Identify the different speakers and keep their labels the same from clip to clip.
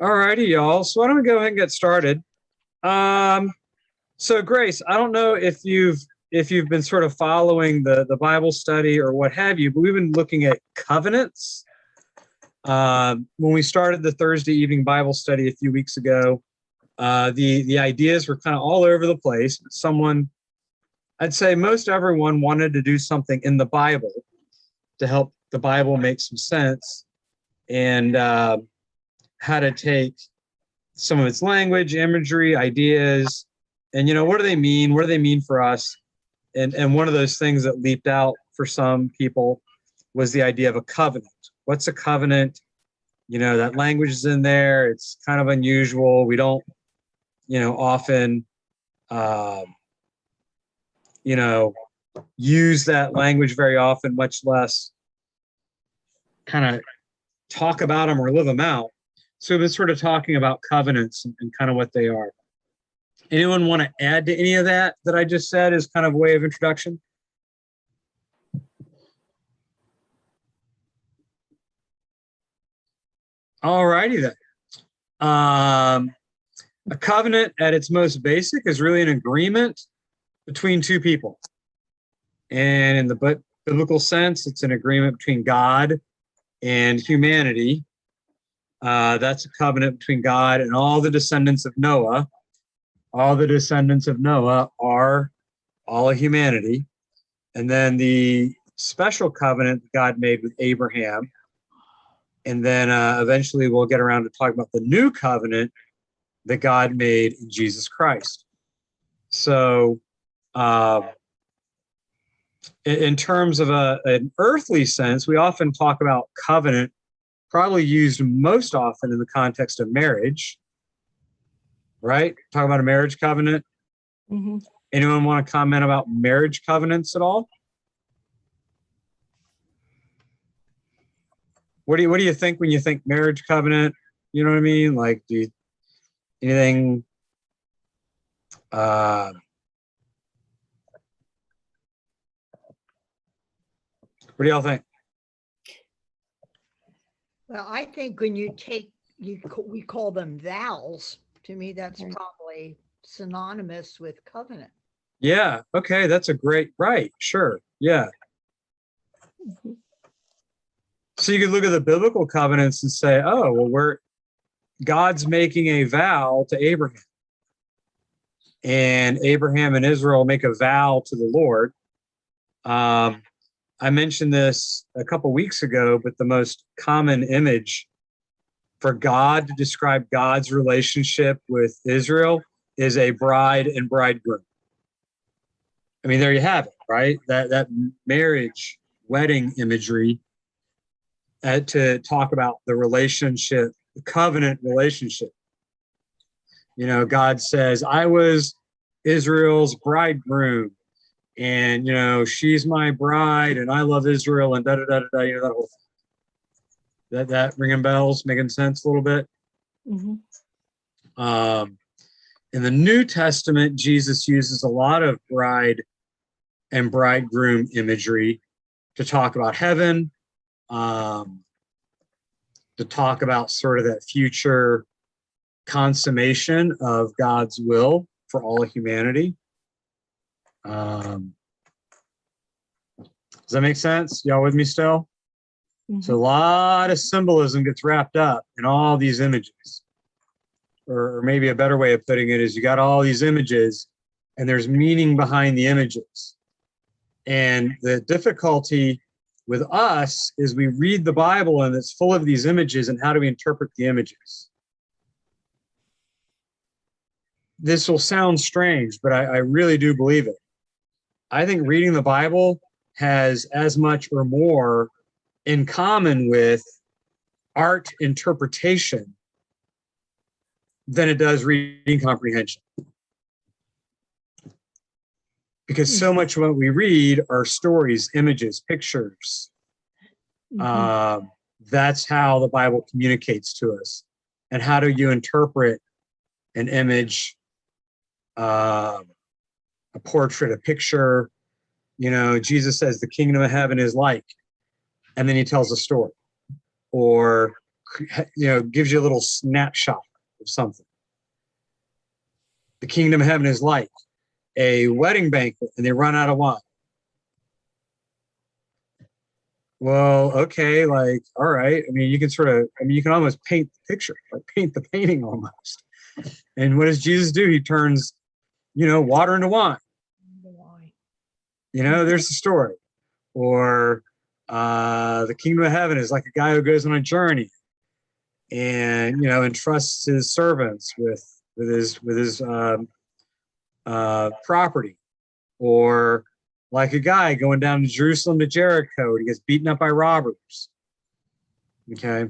Speaker 1: All righty, y'all. So why don't we go ahead and get started? So Grace, I don't know if you've been sort of following the Bible study or what have you, but we've been looking at covenants. When we started the Thursday evening Bible study a few weeks ago, the ideas were kind of all over the place. I'd say most everyone wanted to do something in the Bible to help the Bible make some sense, and how to take some of its language, imagery, ideas, and what do they mean? What do they mean for us? And one of those things that leaped out for some people was the idea of a covenant. What's a covenant? That language is in there. It's kind of unusual. We don't, often, use that language very often, much less kind of talk about them or live them out. So we've been sort of talking about covenants and kind of what they are. Anyone want to add to any of that I just said as kind of a way of introduction? All righty then. A covenant at its most basic is really an agreement between two people. And in the biblical sense, it's an agreement between God and humanity. That's a covenant between God and all the descendants of Noah. All the descendants of Noah are all of humanity. And then the special covenant God made with Abraham. And then eventually we'll get around to talk about the new covenant that God made in Jesus Christ. So in terms of an earthly sense, we often talk about covenant, probably used most often in the context of marriage, right? Talk about a marriage covenant. Mm-hmm. Anyone want to comment about marriage covenants at all? What do you think when you think marriage covenant? You know what I mean? Like, anything? What do y'all think?
Speaker 2: Well, I think when we call them vows. To me, that's probably synonymous with covenant.
Speaker 1: Yeah. Okay. That's right. Sure. Yeah. Mm-hmm. So you could look at the biblical covenants and say, oh, well, God's making a vow to Abraham. And Abraham and Israel make a vow to the Lord. I mentioned this a couple weeks ago, but the most common image for God to describe God's relationship with Israel is a bride and bridegroom. I mean, there you have it, right? That marriage, wedding imagery to talk about the relationship, the covenant relationship. God says, I was Israel's bridegroom, and, she's my bride, and I love Israel, and da-da-da-da-da, that whole thing. That ringing bells, making sense a little bit? Mm-hmm. In the New Testament, Jesus uses a lot of bride and bridegroom imagery to talk about heaven, to talk about sort of that future consummation of God's will for all of humanity. Does that make sense? Y'all with me still? Mm-hmm. So a lot of symbolism gets wrapped up in all these images. Or maybe a better way of putting it is you got all these images and there's meaning behind the images. And the difficulty with us is we read the Bible and it's full of these images, and how do we interpret the images? This will sound strange, but I really do believe it. I think reading the Bible has as much or more in common with art interpretation than it does reading comprehension. Because so much of what we read are stories, images, pictures. Mm-hmm. That's how the Bible communicates to us. And how do you interpret an image, a portrait, a picture? Jesus says the kingdom of heaven is like, and then he tells a story. Or gives you a little snapshot of something. The kingdom of heaven is like a wedding banquet and they run out of wine. Well, okay, like, all right. I mean, you can almost paint the picture, like paint the painting almost. And what does Jesus do? He turns, water into wine. There's the story. Or the kingdom of heaven is like a guy who goes on a journey and, entrusts his servants with his property. Or like a guy going down to Jerusalem to Jericho and he gets beaten up by robbers. Okay.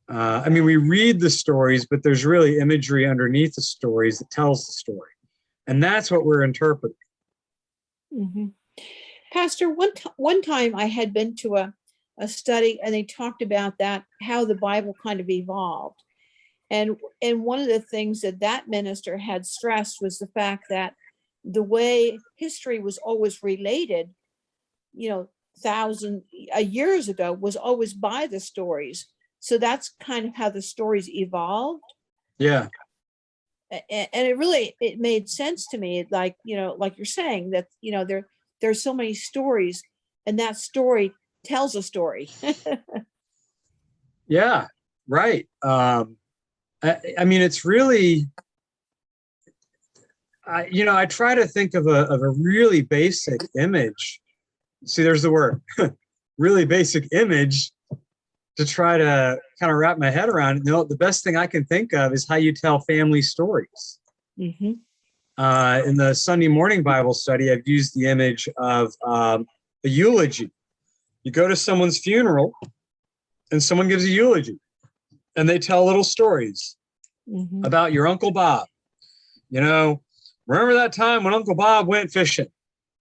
Speaker 1: We read the stories, but there's really imagery underneath the stories that tells the story. And that's what we're interpreting.
Speaker 3: Mm-hmm. Pastor, one time I had been to a study and they talked about that, how the Bible kind of evolved. And one of the things that minister had stressed was the fact that the way history was always related, thousands of years ago, was always by the stories. So that's kind of how the stories evolved.
Speaker 1: Yeah.
Speaker 3: And it made sense to me, like you're saying that, there's so many stories and that story tells a story.
Speaker 1: Yeah, right. It's really, I try to think of a really basic image. See, there's the word, really basic image to try to kind of wrap my head around. The best thing I can think of is how you tell family stories.
Speaker 3: Mm-hmm.
Speaker 1: In the Sunday morning Bible study, I've used the image of a eulogy. You go to someone's funeral and someone gives a eulogy and they tell little stories about your Uncle Bob. Remember that time when Uncle Bob went fishing?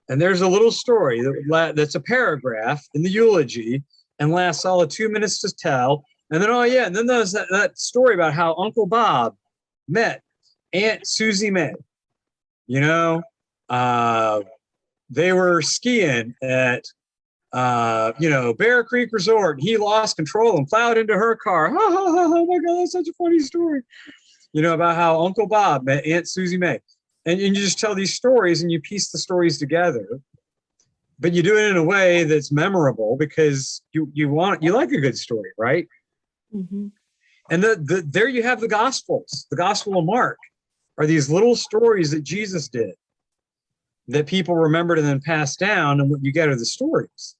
Speaker 1: And there's a little story that's a paragraph in the eulogy and lasts all of 2 minutes to tell. And then, and then there's that story about how Uncle Bob met Aunt Susie May. They were skiing at, Bear Creek Resort. And he lost control and plowed into her car. Oh my God, that's such a funny story. About how Uncle Bob met Aunt Susie May. And you just tell these stories and you piece the stories together. But you do it in a way that's memorable because you like a good story, right?
Speaker 3: Mm-hmm.
Speaker 1: And there you have the Gospels. The Gospel of Mark are these little stories that Jesus did that people remembered and then passed down. And what you get are the stories.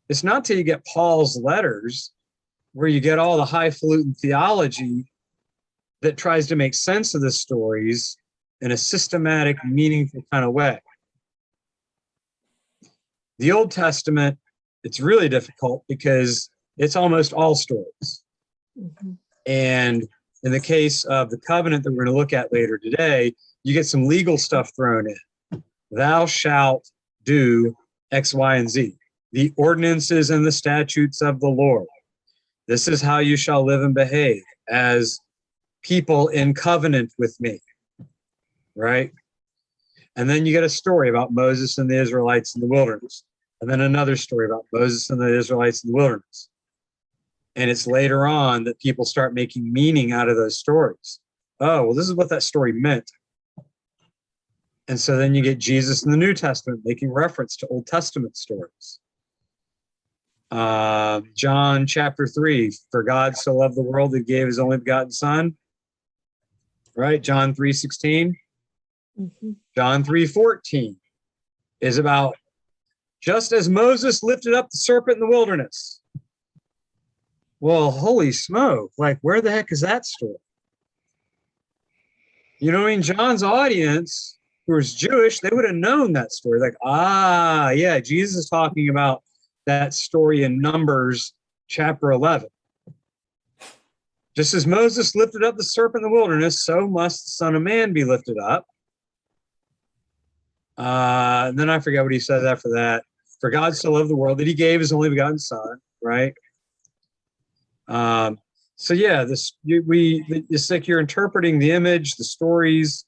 Speaker 1: It's not till you get Paul's letters where you get all the highfalutin theology that tries to make sense of the stories in a systematic, meaningful kind of way. The Old Testament, it's really difficult because it's almost all stories.
Speaker 3: Mm-hmm.
Speaker 1: And in the case of the covenant that we're going to look at later today, you get some legal stuff thrown in. Thou shalt do X, Y, and Z. The ordinances and the statutes of the Lord. This is how you shall live and behave as people in covenant with me. Right? And then you get a story about Moses and the Israelites in the wilderness. And then another story about Moses and the Israelites in the wilderness. And it's later on that people start making meaning out of those stories. Oh, well, this is what that story meant. And so then you get Jesus in the New Testament making reference to Old Testament stories. John chapter 3, for God so loved the world that he gave his only begotten son. Right? John 3:16.
Speaker 3: Mm-hmm.
Speaker 1: John 3:14 is about just as Moses lifted up the serpent in the wilderness. Well, holy smoke, like where the heck is that story? John's audience, who was Jewish, they would have known that story. Like, yeah, Jesus is talking about that story in Numbers chapter 11. Just as Moses lifted up the serpent in the wilderness, so must the Son of Man be lifted up. And then I forget what he says after that. For God so loved the world that he gave his only begotten son, right? So yeah, it's like you're interpreting the image, the stories,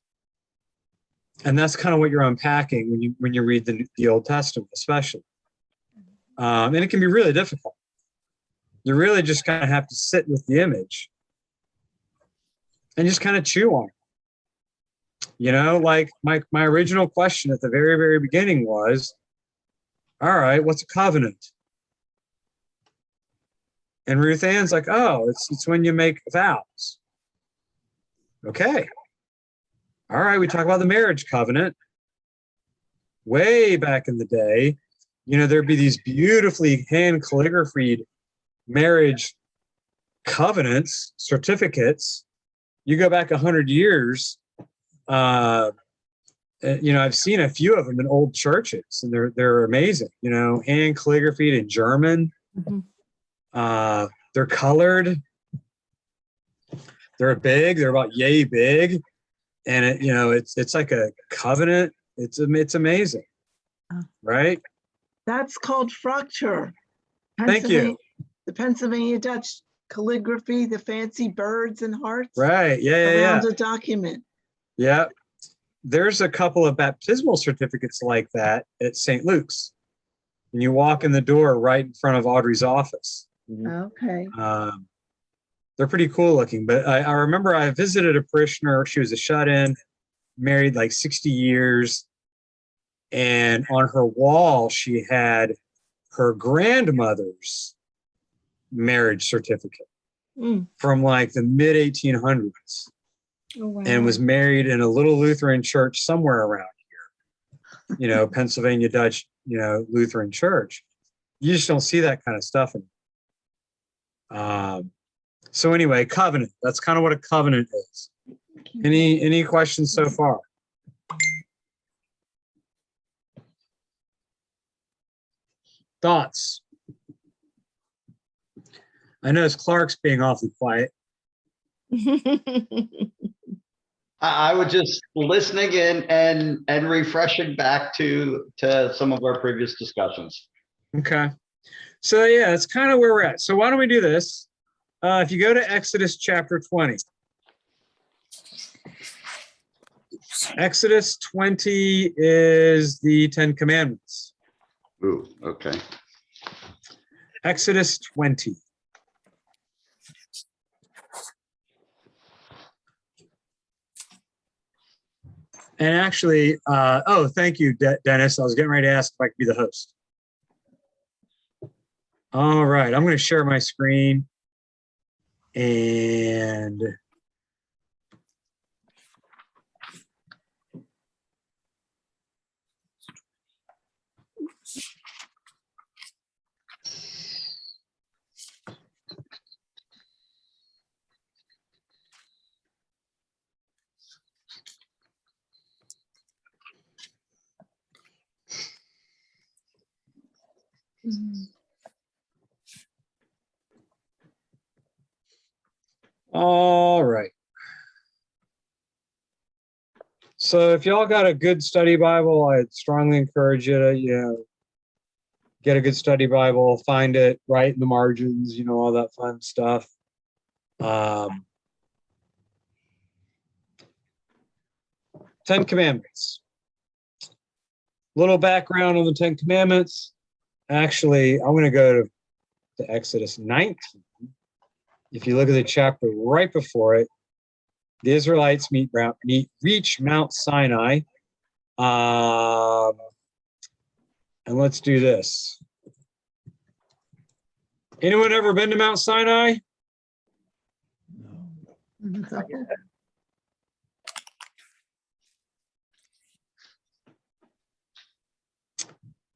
Speaker 1: and that's kind of what you're unpacking when you read the Old Testament, especially. And it can be really difficult. You really just kind of have to sit with the image and just kind of chew on it. You know, like my original question at the very, very beginning was, all right, what's a covenant? And Ruth Ann's like, oh, it's when you make vows. Okay. All right, we talk about the marriage covenant. Way back in the day, you know, there'd be these beautifully hand calligraphied marriage covenants, certificates. You go back 100 years, you know, I've seen a few of them in old churches, and they're amazing. You know, hand calligraphied in German.
Speaker 3: Mhm.
Speaker 1: They're colored. They're big. They're about yay big, and you know, it's like a covenant. It's amazing, right?
Speaker 4: That's called fracture.
Speaker 1: Thank you.
Speaker 4: The Pennsylvania Dutch calligraphy, the fancy birds and hearts.
Speaker 1: Right. Yeah.
Speaker 4: Around a document.
Speaker 1: Yeah. There's a couple of baptismal certificates like that at St. Luke's. And you walk in the door right in front of Audrey's office.
Speaker 4: Okay.
Speaker 1: They're pretty cool looking. But I remember I visited a parishioner. She was a shut-in, married like 60 years. And on her wall, she had her grandmother's marriage certificate from like the mid 1800s.
Speaker 3: Oh, wow.
Speaker 1: And was married in a little Lutheran church somewhere around here, you know, Pennsylvania Dutch, you know, Lutheran church. You just don't see that kind of stuff. So anyway, covenant, that's kind of what a covenant is. Any questions so far? Thoughts? I notice Clark's being awfully quiet.
Speaker 5: I was just listening in and refreshing back to some of our previous discussions.
Speaker 1: Okay. So yeah, that's kind of where we're at. So why don't we do this? If you go to Exodus chapter 20. Exodus 20 is the 10 Commandments.
Speaker 5: Ooh, okay.
Speaker 1: Exodus 20. And actually, oh, thank you, Dennis. I was getting ready to ask if I could be the host. All right, I'm going to share my screen. And all right. So if y'all got a good study Bible, I'd strongly encourage you to, you know, get a good study Bible, find it, write in the margins, you know, all that fun stuff. 10 Commandments. Little background on the 10 Commandments. Actually, I'm going to go to Exodus 19. If you look at the chapter right before it, the Israelites reach Mount Sinai. And let's do this. Anyone ever been to Mount Sinai?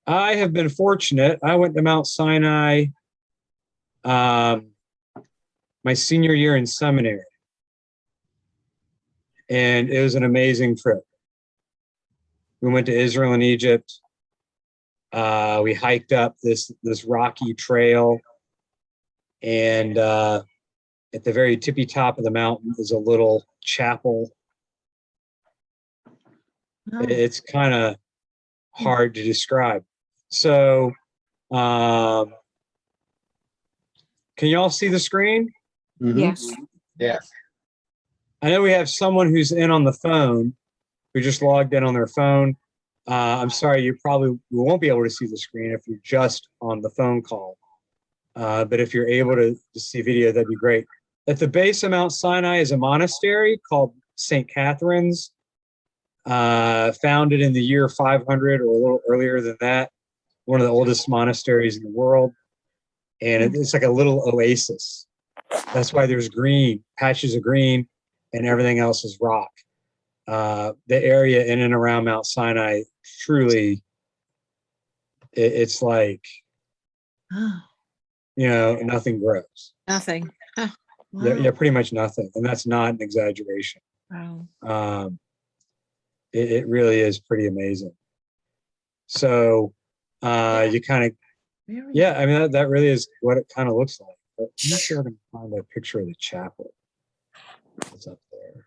Speaker 1: I have been fortunate. I went to Mount Sinai my senior year in seminary. And it was an amazing trip. We went to Israel and Egypt. We hiked up this rocky trail. And at the very tippy top of the mountain is a little chapel. It's kind of hard to describe. So, can y'all see the screen?
Speaker 5: Mm-hmm.
Speaker 3: Yes.
Speaker 5: Yes.
Speaker 1: I know we have someone who's in on the phone, who just logged in on their phone. I'm sorry, we won't be able to see the screen if you're just on the phone call. But if you're able to see video, that'd be great. At the base of Mount Sinai is a monastery called St. Catherine's, founded in the year 500 or a little earlier than that. One of the oldest monasteries in the world. And it's like a little oasis. That's why there's green, patches of green, and everything else is rock. The area in and around Mount Sinai, truly, it's like, nothing grows.
Speaker 3: Nothing. Huh.
Speaker 1: Wow. Yeah, pretty much nothing. And that's not an exaggeration.
Speaker 3: Wow.
Speaker 1: It really is pretty amazing. So you kind of, I mean, that really is what it kind of looks like. But I'm not sure I can find a picture of the chapel. It's up there.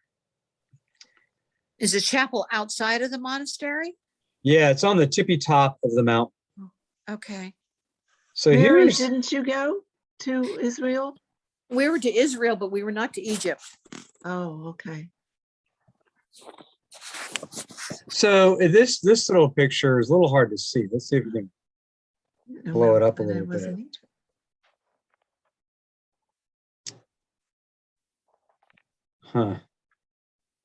Speaker 3: Is the chapel outside of the monastery?
Speaker 1: Yeah, it's on the tippy top of the mountain.
Speaker 3: Okay.
Speaker 1: So
Speaker 4: Mary,
Speaker 1: here's,
Speaker 4: didn't you go to Israel?
Speaker 3: We were to Israel, but we were not to Egypt.
Speaker 4: Oh, okay.
Speaker 1: so this little picture is a little hard to see. Let's see if we can blow it up a
Speaker 4: And I
Speaker 1: little
Speaker 4: was
Speaker 1: bit.
Speaker 4: in Egypt.
Speaker 1: Huh.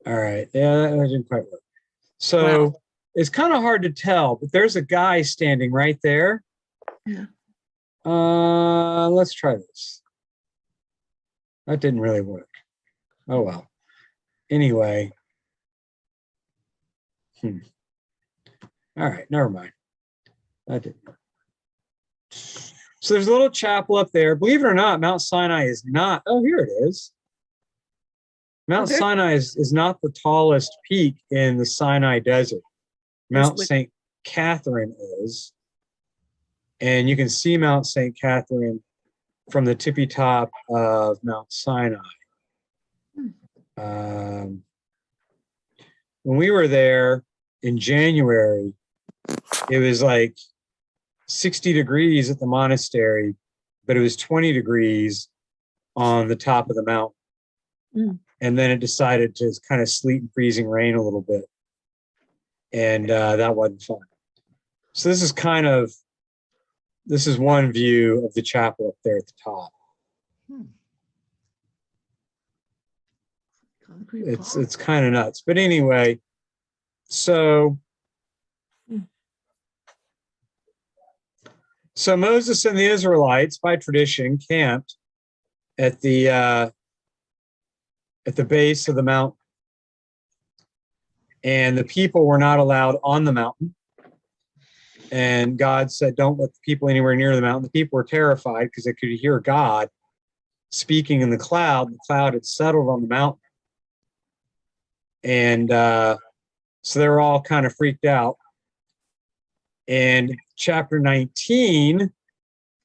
Speaker 1: All right. Yeah, that didn't quite work. So
Speaker 3: Wow.
Speaker 1: it's kind of hard to tell, but there's a guy standing right there.
Speaker 4: Yeah.
Speaker 1: Let's try this. That didn't really work. Oh well. Anyway. All right, never mind. That didn't work. So there's a little chapel up there. Believe it or not, Mount Sinai is not. Oh, here it is. Mount
Speaker 3: Okay.
Speaker 1: Sinai is not the tallest peak in the Sinai Desert. Mount
Speaker 3: Which-
Speaker 1: St. Catherine is. And you can see Mount St. Catherine from the tippy top of Mount Sinai. When we were there in January, it was like 60 degrees at the monastery, but it was 20 degrees on the top of the mountain. And then it decided to kind of sleet and freezing rain a little bit. And that wasn't fun. So this is one view of the chapel up there at the top.
Speaker 4: Concrete
Speaker 1: It's
Speaker 4: block.
Speaker 1: kind of nuts. But anyway, so Moses and the Israelites, by tradition, camped at the base of the mountain. And the people were not allowed on the mountain. And God said, don't let the people anywhere near the mountain. The people were terrified because they could hear God speaking in the cloud. The cloud had settled on the mountain. And so they were all kind of freaked out. And chapter 19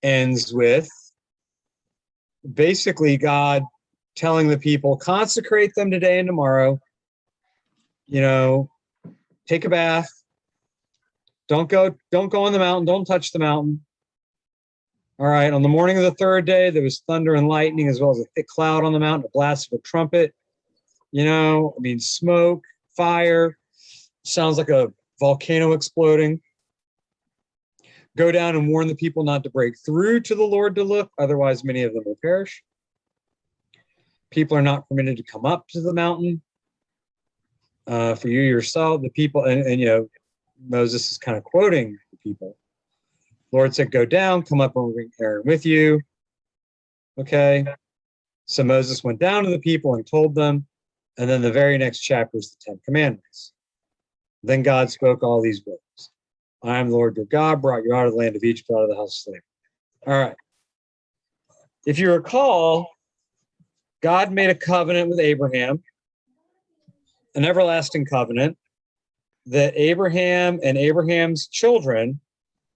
Speaker 1: ends with basically God telling the people, consecrate them today and tomorrow. Take a bath. Don't go on the mountain. Don't touch the mountain. All right. On the morning of the third day, there was thunder and lightning, as well as a thick cloud on the mountain, a blast of a trumpet. Smoke, fire. Sounds like a volcano exploding. Go down and warn the people not to break through to the Lord to look, otherwise many of them will perish. People are not permitted to come up to the mountain. For you yourself, the people, and Moses is kind of quoting the people. Lord said, go down, come up and bring Aaron with you. Okay. So Moses went down to the people and told them. And then the very next chapter is the 10 Commandments. Then God spoke all these words. I am the Lord your God, brought you out of the land of Egypt, out of the house of slavery. All right. If you recall, God made a covenant with Abraham, an everlasting covenant, that Abraham and Abraham's children,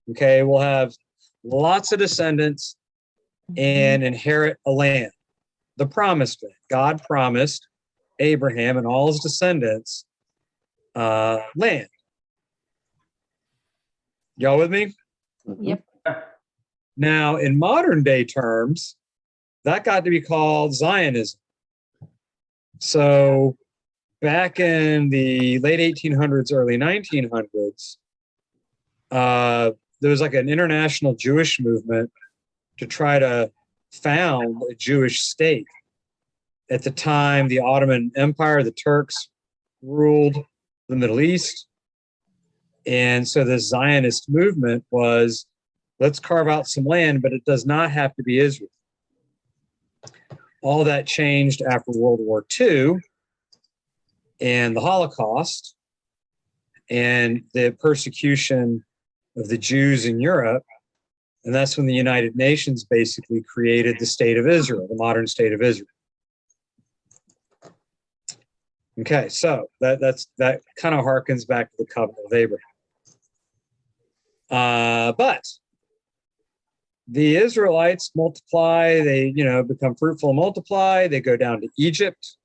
Speaker 1: will have lots of descendants and inherit a land, the promised land. God promised Abraham and all his descendants land. Y'all with me?
Speaker 3: Yep.
Speaker 1: Now, in modern day terms, that got to be called Zionism. So back in the late 1800s, early 1900s, there was like an international Jewish movement to try to found a Jewish state. At the time, the Ottoman Empire, the Turks, ruled the Middle East. And so the Zionist movement was, let's carve out some land, but it does not have to be Israel. All that changed after World War II and the Holocaust and the persecution of the Jews in Europe. And that's when the United Nations basically created the state of Israel, the modern state of Israel. Okay, so that kind of harkens back to the covenant of Abraham. But the Israelites multiply, they, become fruitful and multiply. They go down to Egypt.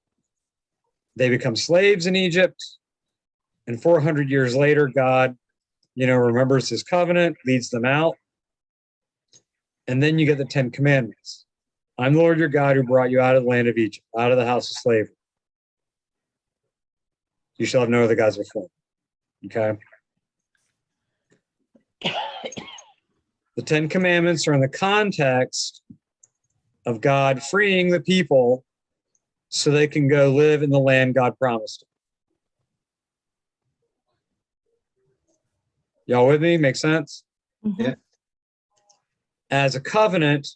Speaker 1: They become slaves in Egypt. And 400 years later, God, remembers his covenant, leads them out. And then you get the 10 Commandments. I'm the Lord your God who brought you out of the land of Egypt, out of the house of slavery. You shall have no other gods before me. Okay. The 10 Commandments are in the context of God freeing the people so they can go live in the land God promised them. Y'all with me? Make sense?
Speaker 3: Mhm.
Speaker 5: Yeah.
Speaker 1: As a covenant,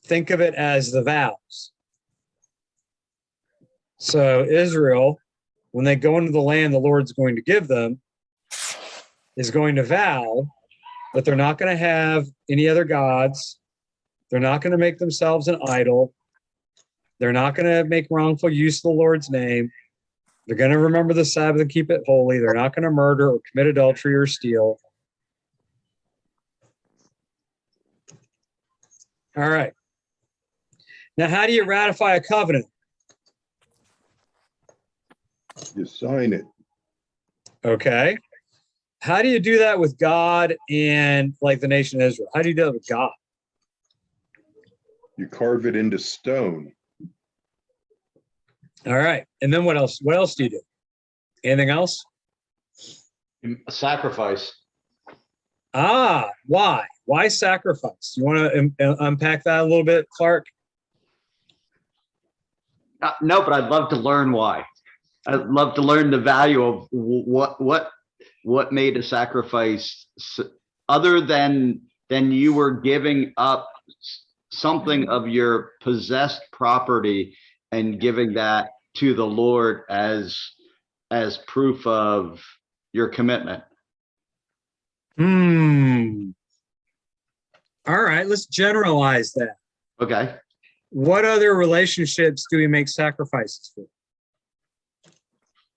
Speaker 1: think of it as the vows. So Israel, when they go into the land the Lord's going to give them, is going to vow that they're not going to have any other gods. They're not going to make themselves an idol. They're not going to make wrongful use of the Lord's name. They're going to remember the Sabbath and keep it holy. They're not going to murder or commit adultery or steal. All right. Now, how do you ratify a covenant?
Speaker 6: You sign it.
Speaker 1: Okay. How do you do that with God and like the nation of Israel? How do you do that with God?
Speaker 6: You carve it into stone.
Speaker 1: All right. And then what else? What else do you do? Anything else?
Speaker 5: A sacrifice.
Speaker 1: Ah, why? Why sacrifice? You want to unpack that a little bit, Clark?
Speaker 5: No, but I'd love to learn why. I'd love to learn the value of what made a sacrifice other than you were giving up something of your possessed property and giving that to the Lord as proof of your commitment.
Speaker 1: All right, let's generalize that.
Speaker 5: Okay.
Speaker 1: What other relationships do we make sacrifices for?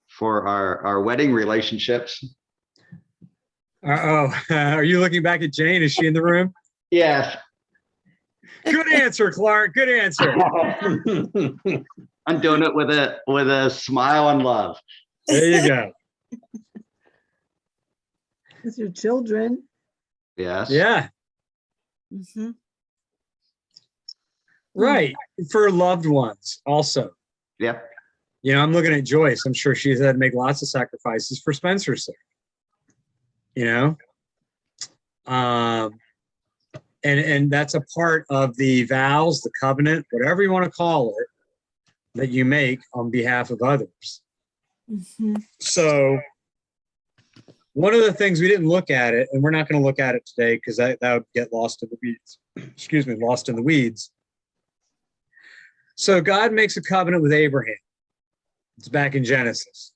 Speaker 5: For our wedding relationships.
Speaker 1: Are you looking back at Jane? Is she in the room?
Speaker 5: Yes.
Speaker 1: Good answer, Clark. Good answer.
Speaker 5: I'm doing it with a smile and love.
Speaker 1: There you go.
Speaker 4: With your children.
Speaker 5: Yes.
Speaker 1: Yeah,
Speaker 3: Mhm.
Speaker 1: right. For loved ones also.
Speaker 5: Yep.
Speaker 1: I'm looking at Joyce. I'm sure she's had to make lots of sacrifices for Spencer's sake. And that's a part of the vows, the covenant, whatever you want to call it, that you make on behalf of others.
Speaker 3: Mhm.
Speaker 1: So one of the things we didn't look at it, and we're not going to look at it today because that would get lost in the weeds. Excuse me, lost in the weeds. So God makes a covenant with Abraham. It's back in Genesis.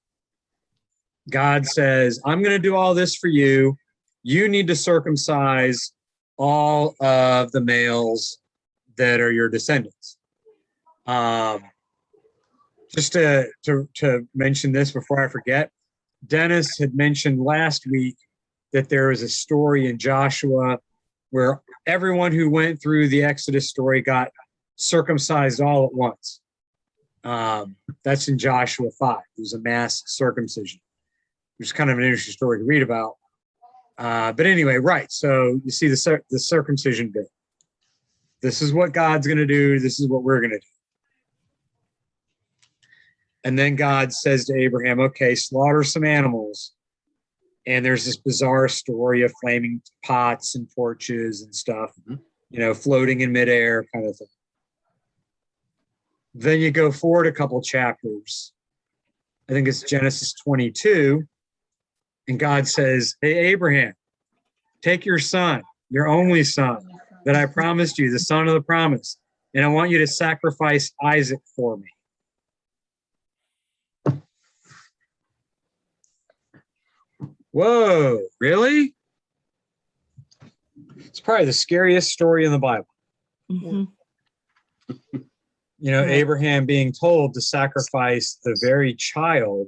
Speaker 1: God says, I'm going to do all this for you. You need to circumcise all of the males that are your descendants. Just to mention this before I forget, Dennis had mentioned last week that there is a story in Joshua where everyone who went through the Exodus story got circumcised all at once. That's in Joshua 5. It was a mass circumcision, which is kind of an interesting story to read about. But anyway, right. So you see the circumcision bit. This is what God's going to do. This is what we're going to do. And then God says to Abraham, okay, slaughter some animals. And there's this bizarre story of flaming pots and torches and stuff. floating in midair kind of thing. Then you go forward a couple chapters. I think it's Genesis 22. And God says, hey, Abraham, take your son, your only son that I promised you, the son of the promise, and I want you to sacrifice Isaac for me. Whoa, really? It's probably the scariest story in the Bible.
Speaker 3: Mhm.
Speaker 1: Abraham being told to sacrifice the very child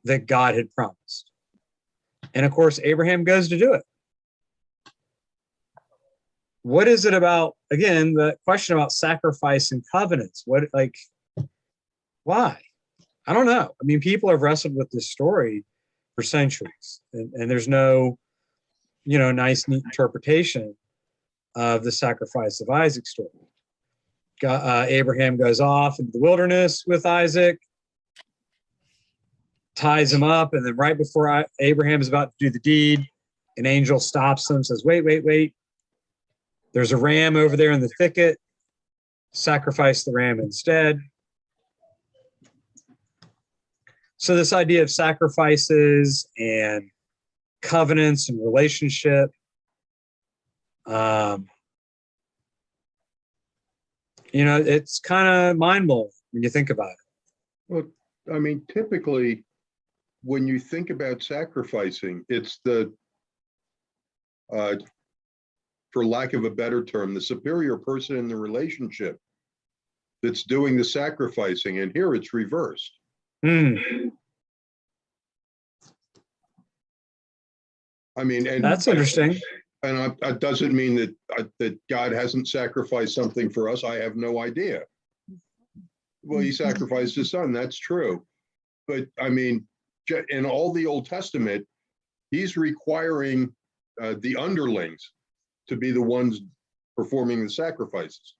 Speaker 1: that God had promised. And of course, Abraham goes to do it. What is it about, again, the question about sacrifice and covenants? Why? I don't know. I mean, people have wrestled with this story for centuries, and there's no, nice, neat interpretation of the sacrifice of Isaac story. Abraham goes off into the wilderness with Isaac, ties him up, and then right before Abraham is about to do the deed, an angel stops him, says, wait. There's a ram over there in the thicket. Sacrifice the ram instead. So this idea of sacrifices and covenants and relationship, it's kind of mind-blowing when you think about it.
Speaker 6: Well, I mean, typically, when you think about sacrificing, it's for lack of a better term, the superior person in the relationship that's doing the sacrificing. And here it's reversed. I mean, and
Speaker 1: that's interesting.
Speaker 6: And that doesn't mean that God hasn't sacrificed something for us. I have no idea. Well, he sacrificed his son. That's true. But I mean, in all the Old Testament, he's requiring the underlings to be the ones performing the sacrifices.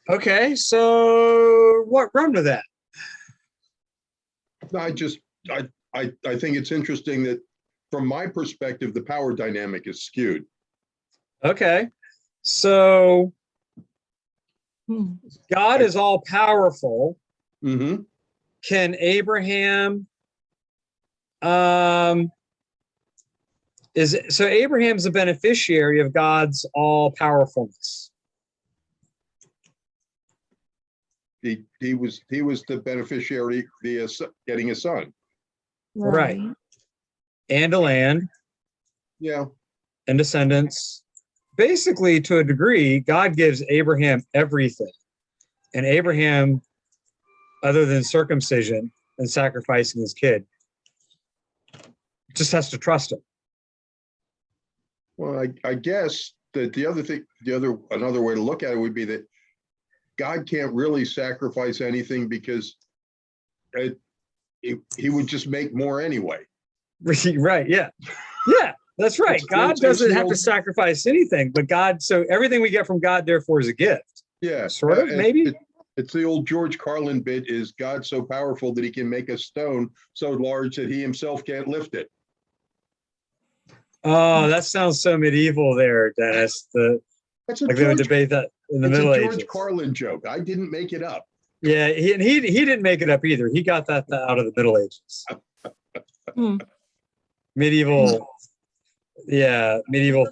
Speaker 1: Okay, so what run with that?
Speaker 6: I think it's interesting that from my perspective, the power dynamic is skewed.
Speaker 1: Okay, so God is all powerful.
Speaker 6: Mm-hmm.
Speaker 1: Can Abraham so Abraham's a beneficiary of God's all powerfulness?
Speaker 6: He was the beneficiary via getting a son.
Speaker 1: Right. And a land.
Speaker 6: Yeah.
Speaker 1: And descendants. Basically, to a degree, God gives Abraham everything. And Abraham, other than circumcision and sacrificing his kid, just has to trust him.
Speaker 6: Well, I guess that another way to look at it would be that God can't really sacrifice anything because he would just make more anyway.
Speaker 1: Right. Yeah. Yeah, that's right. God doesn't have to sacrifice anything, but so everything we get from God, therefore, is a gift.
Speaker 6: Yeah.
Speaker 1: Sort of, maybe.
Speaker 6: It's the old George Carlin bit, is God so powerful that he can make a stone so large that he himself can't lift it?
Speaker 1: Oh, that sounds so medieval there, Dennis.
Speaker 6: That's
Speaker 1: they would debate that in the Middle Ages.
Speaker 6: It's a George Carlin joke. I didn't make it up.
Speaker 1: Yeah, he didn't make it up either. He got that out of the Middle Ages. Medieval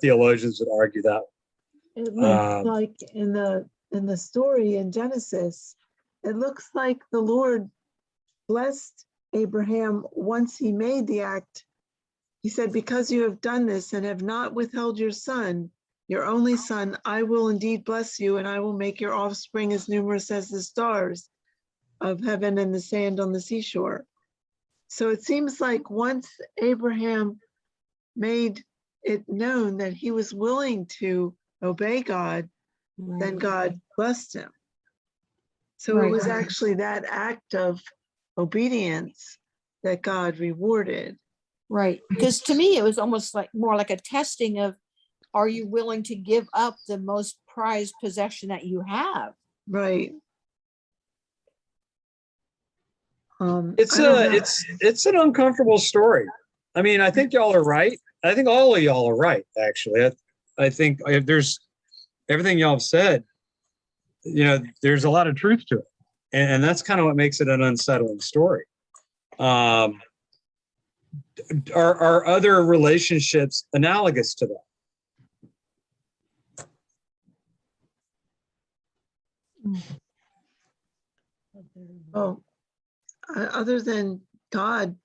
Speaker 1: theologians would argue that.
Speaker 4: It looks like in the story in Genesis, it looks like the Lord blessed Abraham once he made the act. He said, because you have done this and have not withheld your son, your only son, I will indeed bless you, and I will make your offspring as numerous as the stars of heaven and the sand on the seashore. So it seems like once Abraham made it known that he was willing to obey God, then God blessed him. So it was actually that act of obedience that God rewarded.
Speaker 3: Right. Because to me, it was almost like more like a testing of, are you willing to give up the most prized possession that you have?
Speaker 4: Right.
Speaker 1: It's an uncomfortable story. I mean, I think y'all are right. I think all of y'all are right, actually. I think there's everything y'all have said, there's a lot of truth to it. And that's kind of what makes it an unsettling story. Are other relationships analogous to that?
Speaker 4: Well, other than God,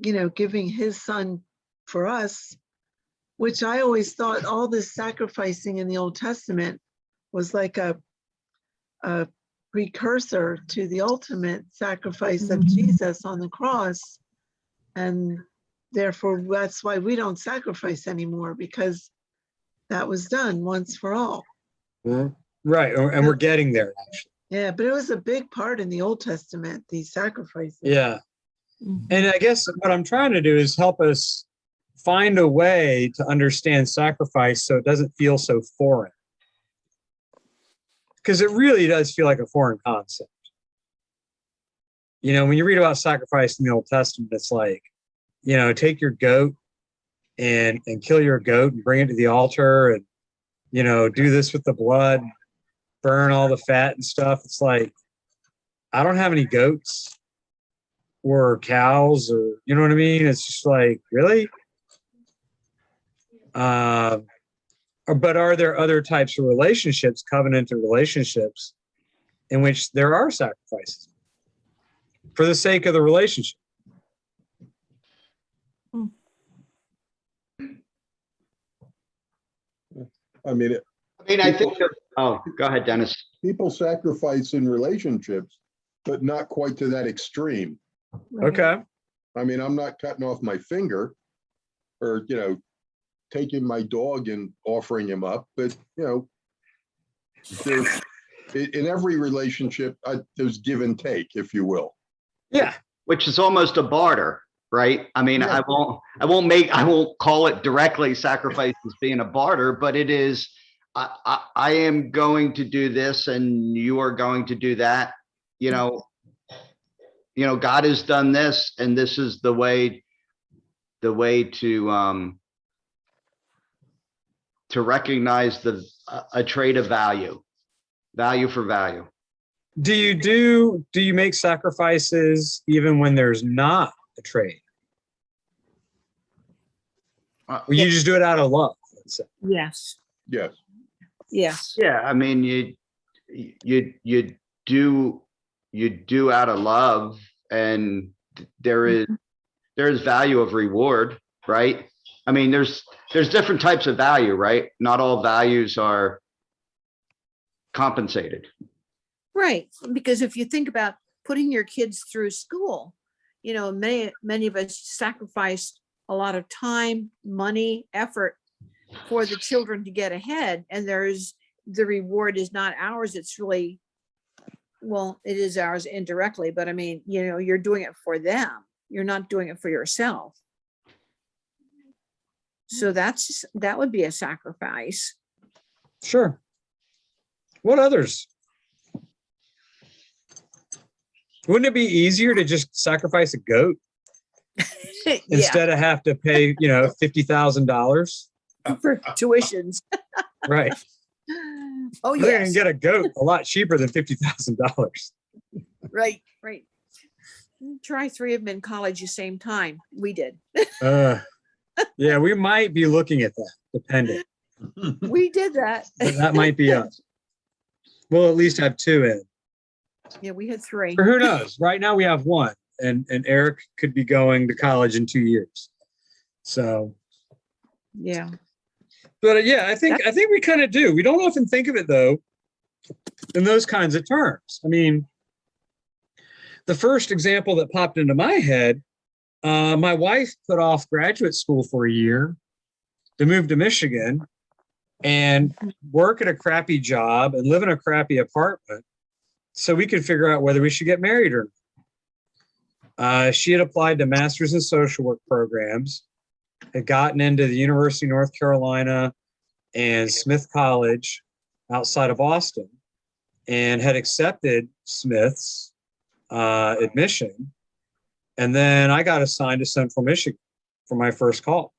Speaker 4: giving his son for us, which I always thought all this sacrificing in the Old Testament was like a precursor to the ultimate sacrifice of Jesus on the cross. And therefore, that's why we don't sacrifice anymore, because that was done once for all.
Speaker 1: Right. And we're getting there, actually.
Speaker 4: Yeah, but it was a big part in the Old Testament, these sacrifices.
Speaker 1: Yeah. And I guess what I'm trying to do is help us find a way to understand sacrifice so it doesn't feel so foreign. Because it really does feel like a foreign concept. When you read about sacrifice in the Old Testament, it's like, take your goat and kill your goat and bring it to the altar and, do this with the blood, burn all the fat and stuff. It's like, I don't have any goats or cows, or, you know what I mean? It's just like, really? But are there other types of relationships, covenantal relationships, in which there are sacrifices for the sake of the relationship?
Speaker 6: I mean,
Speaker 5: I think, go ahead, Dennis.
Speaker 6: people sacrifice in relationships, but not quite to that extreme.
Speaker 1: Okay.
Speaker 6: I mean, I'm not cutting off my finger or, taking my dog and offering him up, but, there's, in every relationship, there's give and take, if you will.
Speaker 1: Yeah.
Speaker 5: Which is almost a barter, right? I mean,
Speaker 6: Yeah.
Speaker 5: I won't call it directly sacrifice as being a barter, but it is, I am going to do this and you are going to do that. God has done this, and this is the way to recognize a trade of value for value.
Speaker 1: Do you make sacrifices even when there's not a trade? Or you just do it out of love, let's say?
Speaker 3: Yes.
Speaker 6: Yes.
Speaker 3: Yes.
Speaker 5: Yeah, I mean, you do out of love, and there is value of reward, right? I mean, there's different types of value, right? Not all values are compensated.
Speaker 3: Right. Because if you think about putting your kids through school, many of us sacrificed a lot of time, money, effort for the children to get ahead. And the reward is not ours. It's really, well, it is ours indirectly, but I mean, you're doing it for them. You're not doing it for yourself. So that would be a sacrifice.
Speaker 1: Sure. What others? Wouldn't it be easier to just sacrifice a goat instead of have to pay, $50,000
Speaker 3: for tuitions?
Speaker 1: Right.
Speaker 3: Oh,
Speaker 1: They're
Speaker 3: yes.
Speaker 1: gonna get a goat a lot cheaper than $50,000.
Speaker 3: Right. Try 3 of them in college the same time. We did.
Speaker 1: Yeah, we might be looking at that, depending.
Speaker 3: We did that.
Speaker 1: But that might be us. We'll at least have 2 in.
Speaker 3: Yeah, we had 3.
Speaker 1: Or who knows? Right now we have 1, and Eric could be going to college in 2 years. So
Speaker 3: yeah.
Speaker 1: But yeah, I think we kind of do. We don't often think of it though in those kinds of terms. I mean, the first example that popped into my head, my wife put off graduate school for a year to move to Michigan and work at a crappy job and live in a crappy apartment so we could figure out whether we should get married or not. She had applied to master's in social work programs, had gotten into the University of North Carolina and Smith College outside of Austin, and had accepted Smith's admission. And then I got assigned to Central Michigan for my first call.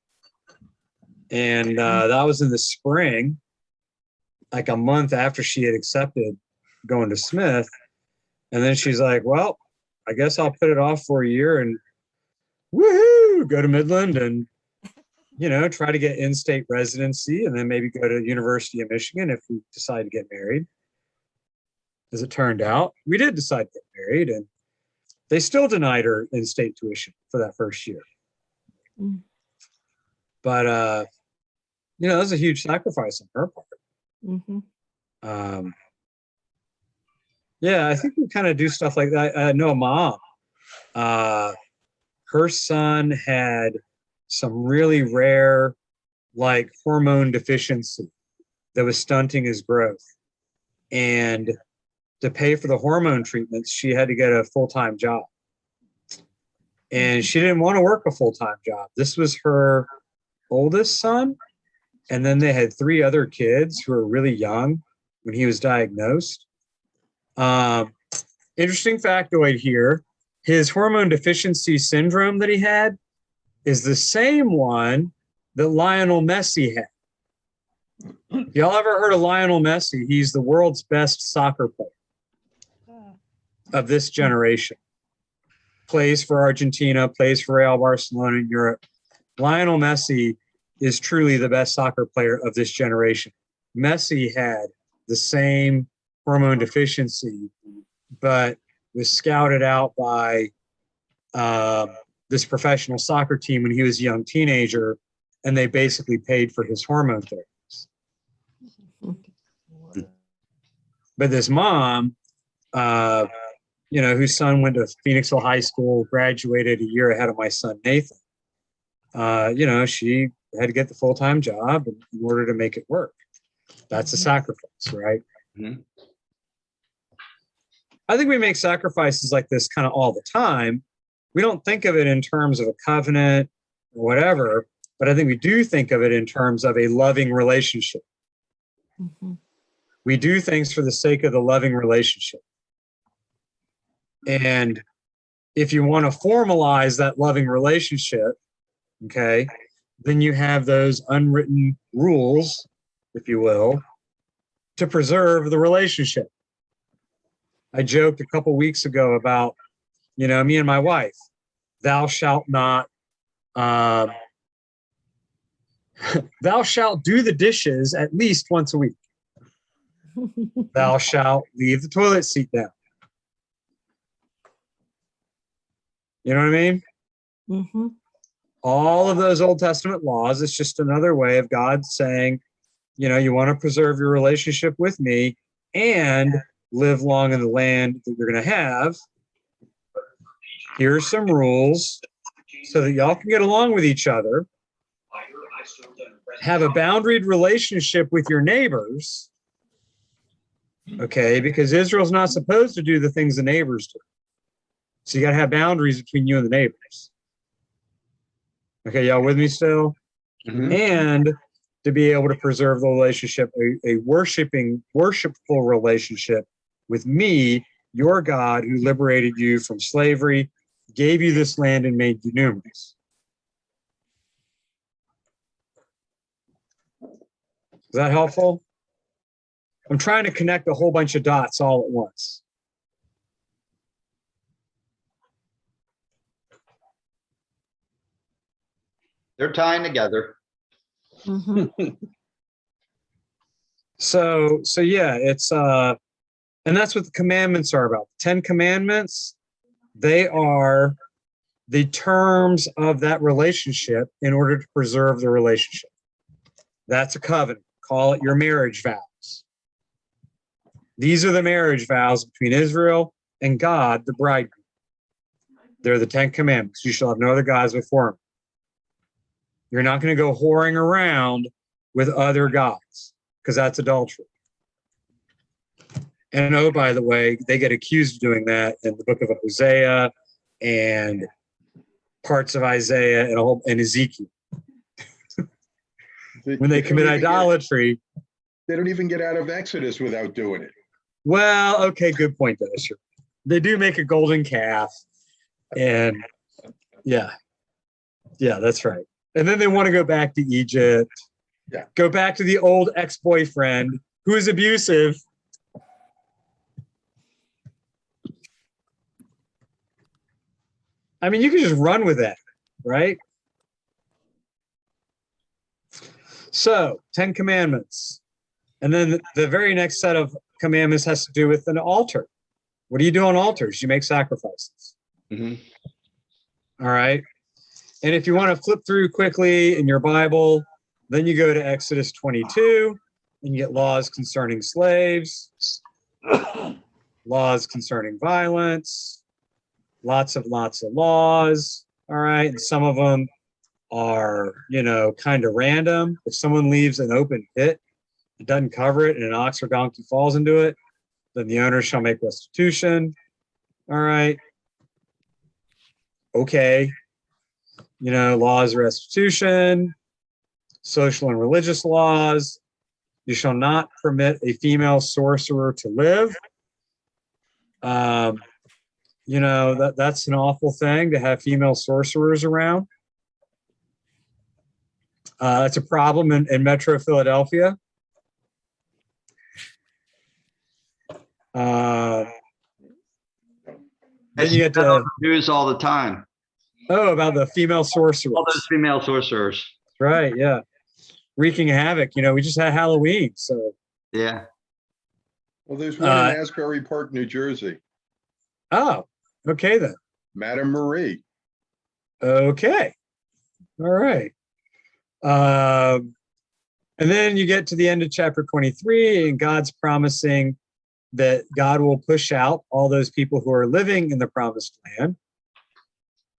Speaker 1: And that was in the spring, like a month after she had accepted going to Smith. And then she's like, well, I guess I'll put it off for a year and woohoo, go to Midland and, try to get in-state residency and then maybe go to University of Michigan if we decide to get married. As it turned out, we did decide to get married, and they still denied her in-state tuition for that first year.
Speaker 3: Mm.
Speaker 1: But, that was a huge sacrifice on her part.
Speaker 3: Mm-hmm.
Speaker 1: Yeah, I think we kind of do stuff like that. I know a mom, her son had some really rare, like, hormone deficiency that was stunting his growth. And to pay for the hormone treatments, she had to get a full-time job. And she didn't want to work a full-time job. This was her oldest son. And then they had 3 other kids who were really young when he was diagnosed. Interesting factoid here. His hormone deficiency syndrome that he had is the same one that Lionel Messi had. Y'all ever heard of Lionel Messi? He's the world's best soccer player of this generation. Plays for Argentina, plays for Real Barcelona in Europe. Lionel Messi is truly the best soccer player of this generation. Messi had the same hormone deficiency, but was scouted out by this professional soccer team when he was a young teenager, and they basically paid for his hormone therapies. But this mom, whose son went to Phoenixville High School, graduated a year ahead of my son Nathan, she had to get the full-time job in order to make it work. That's a sacrifice, right?
Speaker 5: Mm-hmm.
Speaker 1: I think we make sacrifices like this kind of all the time. We don't think of it in terms of a covenant or whatever, but I think we do think of it in terms of a loving relationship.
Speaker 3: Mm-hmm.
Speaker 1: We do things for the sake of the loving relationship. And if you want to formalize that loving relationship, okay, then you have those unwritten rules, if you will, to preserve the relationship. I joked a couple weeks ago about, me and my wife, thou shalt not, thou shalt do the dishes at least once a week. Thou shalt leave the toilet seat down. You know what I mean?
Speaker 3: Mm-hmm.
Speaker 1: All of those Old Testament laws, it's just another way of God saying, you want to preserve your relationship with me and live long in the land that you're going to have. Here's some rules so that y'all can get along with each other. Have a boundaried relationship with your neighbors. Okay, because Israel's not supposed to do the things the neighbors do. So you got to have boundaries between you and the neighbors. Okay, y'all with me still?
Speaker 5: Mm-hmm.
Speaker 1: And to be able to preserve the relationship, a worshipful relationship with me, your God, who liberated you from slavery, gave you this land and made you numerous. Is that helpful? I'm trying to connect a whole bunch of dots all at once.
Speaker 5: They're tying together.
Speaker 3: Mm-hmm.
Speaker 1: So yeah, it's and that's what the commandments are about. 10 commandments, they are the terms of that relationship in order to preserve the relationship. That's a covenant. Call it your marriage vows. These are the marriage vows between Israel and God, the bridegroom. They're the 10 commandments. You shall have no other gods before him. You're not going to go whoring around with other gods, because that's adultery. And oh, by the way, they get accused of doing that in the book of Hosea and parts of Isaiah and Ezekiel. When they commit idolatry.
Speaker 6: They don't even get out of Exodus without doing it.
Speaker 1: Well, okay, good point, Dennis. They do make a golden calf. And yeah, that's right. And then they want to go back to Egypt.
Speaker 6: Yeah.
Speaker 1: Go back to the old ex-boyfriend who is abusive. I mean, you can just run with that, right? So, 10 Commandments. And then the very next set of commandments has to do with an altar. What do you do on altars? You make sacrifices.
Speaker 5: Mhm.
Speaker 1: All right. And if you want to flip through quickly in your Bible, then you go to Exodus 22 and you get laws concerning slaves, laws concerning violence, lots of laws. All right. And some of them are, kind of random. If someone leaves an open pit, it doesn't cover it, and an ox or donkey falls into it, then the owner shall make restitution. All right. Okay. Laws of restitution, social and religious laws. You shall not permit a female sorcerer to live. That's an awful thing to have female sorcerers around. It's a problem in Metro Philadelphia. Then you get to
Speaker 5: news all the time.
Speaker 1: about the female sorcerers.
Speaker 5: All those female sorcerers.
Speaker 1: Right, yeah. Wreaking havoc. We just had Halloween, so
Speaker 5: Yeah.
Speaker 6: Well, there's one in Asbury Park, New Jersey.
Speaker 1: Oh, okay then.
Speaker 6: Madame Marie.
Speaker 1: Okay. All right. And then you get to the end of chapter 23, and God's promising that God will push out all those people who are living in the promised land.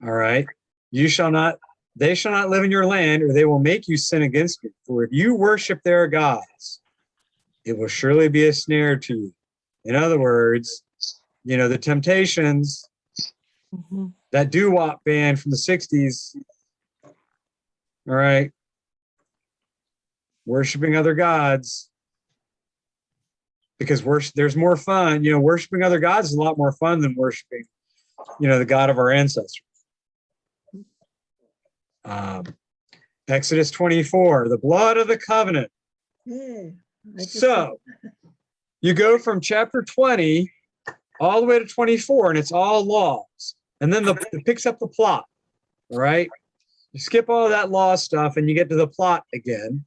Speaker 1: All right. They shall not live in your land, or they will make you sin against me. For if you worship their gods, it will surely be a snare to you. In other words, the Temptations, that doo-wop band from the 60s, all right, worshiping other gods, because there's more fun. Worshiping other gods is a lot more fun than worshiping, the God of our ancestors. Exodus 24, the blood of the covenant. So you go from chapter 20 all the way to 24, and it's all laws. And then it picks up the plot. All right. You skip all that law stuff and you get to the plot again.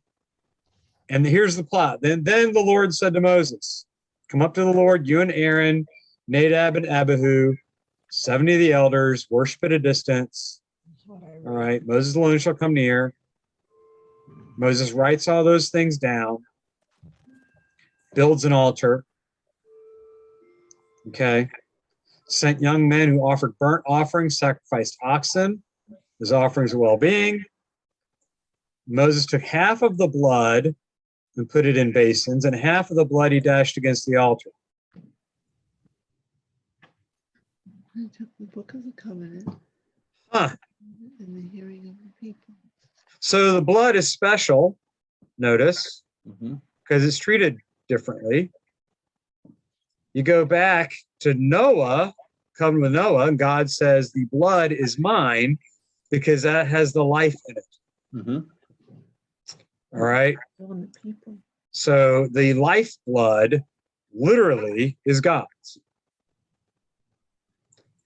Speaker 1: And here's the plot. Then the Lord said to Moses, come up to the Lord, you and Aaron, Nadab and Abihu, 70 of the elders, worship at a distance. All right. Moses alone shall come near. Moses writes all those things down, builds an altar. Okay. Sent young men who offered burnt offerings, sacrificed oxen as offerings of well-being. Moses took half of the blood and put it in basins, and half of the blood he dashed against the altar.
Speaker 4: I took the book of the covenant and the hearing of the people.
Speaker 1: So the blood is special, notice, because it's treated differently. You go back to Noah, covenant with Noah, and God says, the blood is mine because that has the life in it. All right. So the lifeblood literally is God's.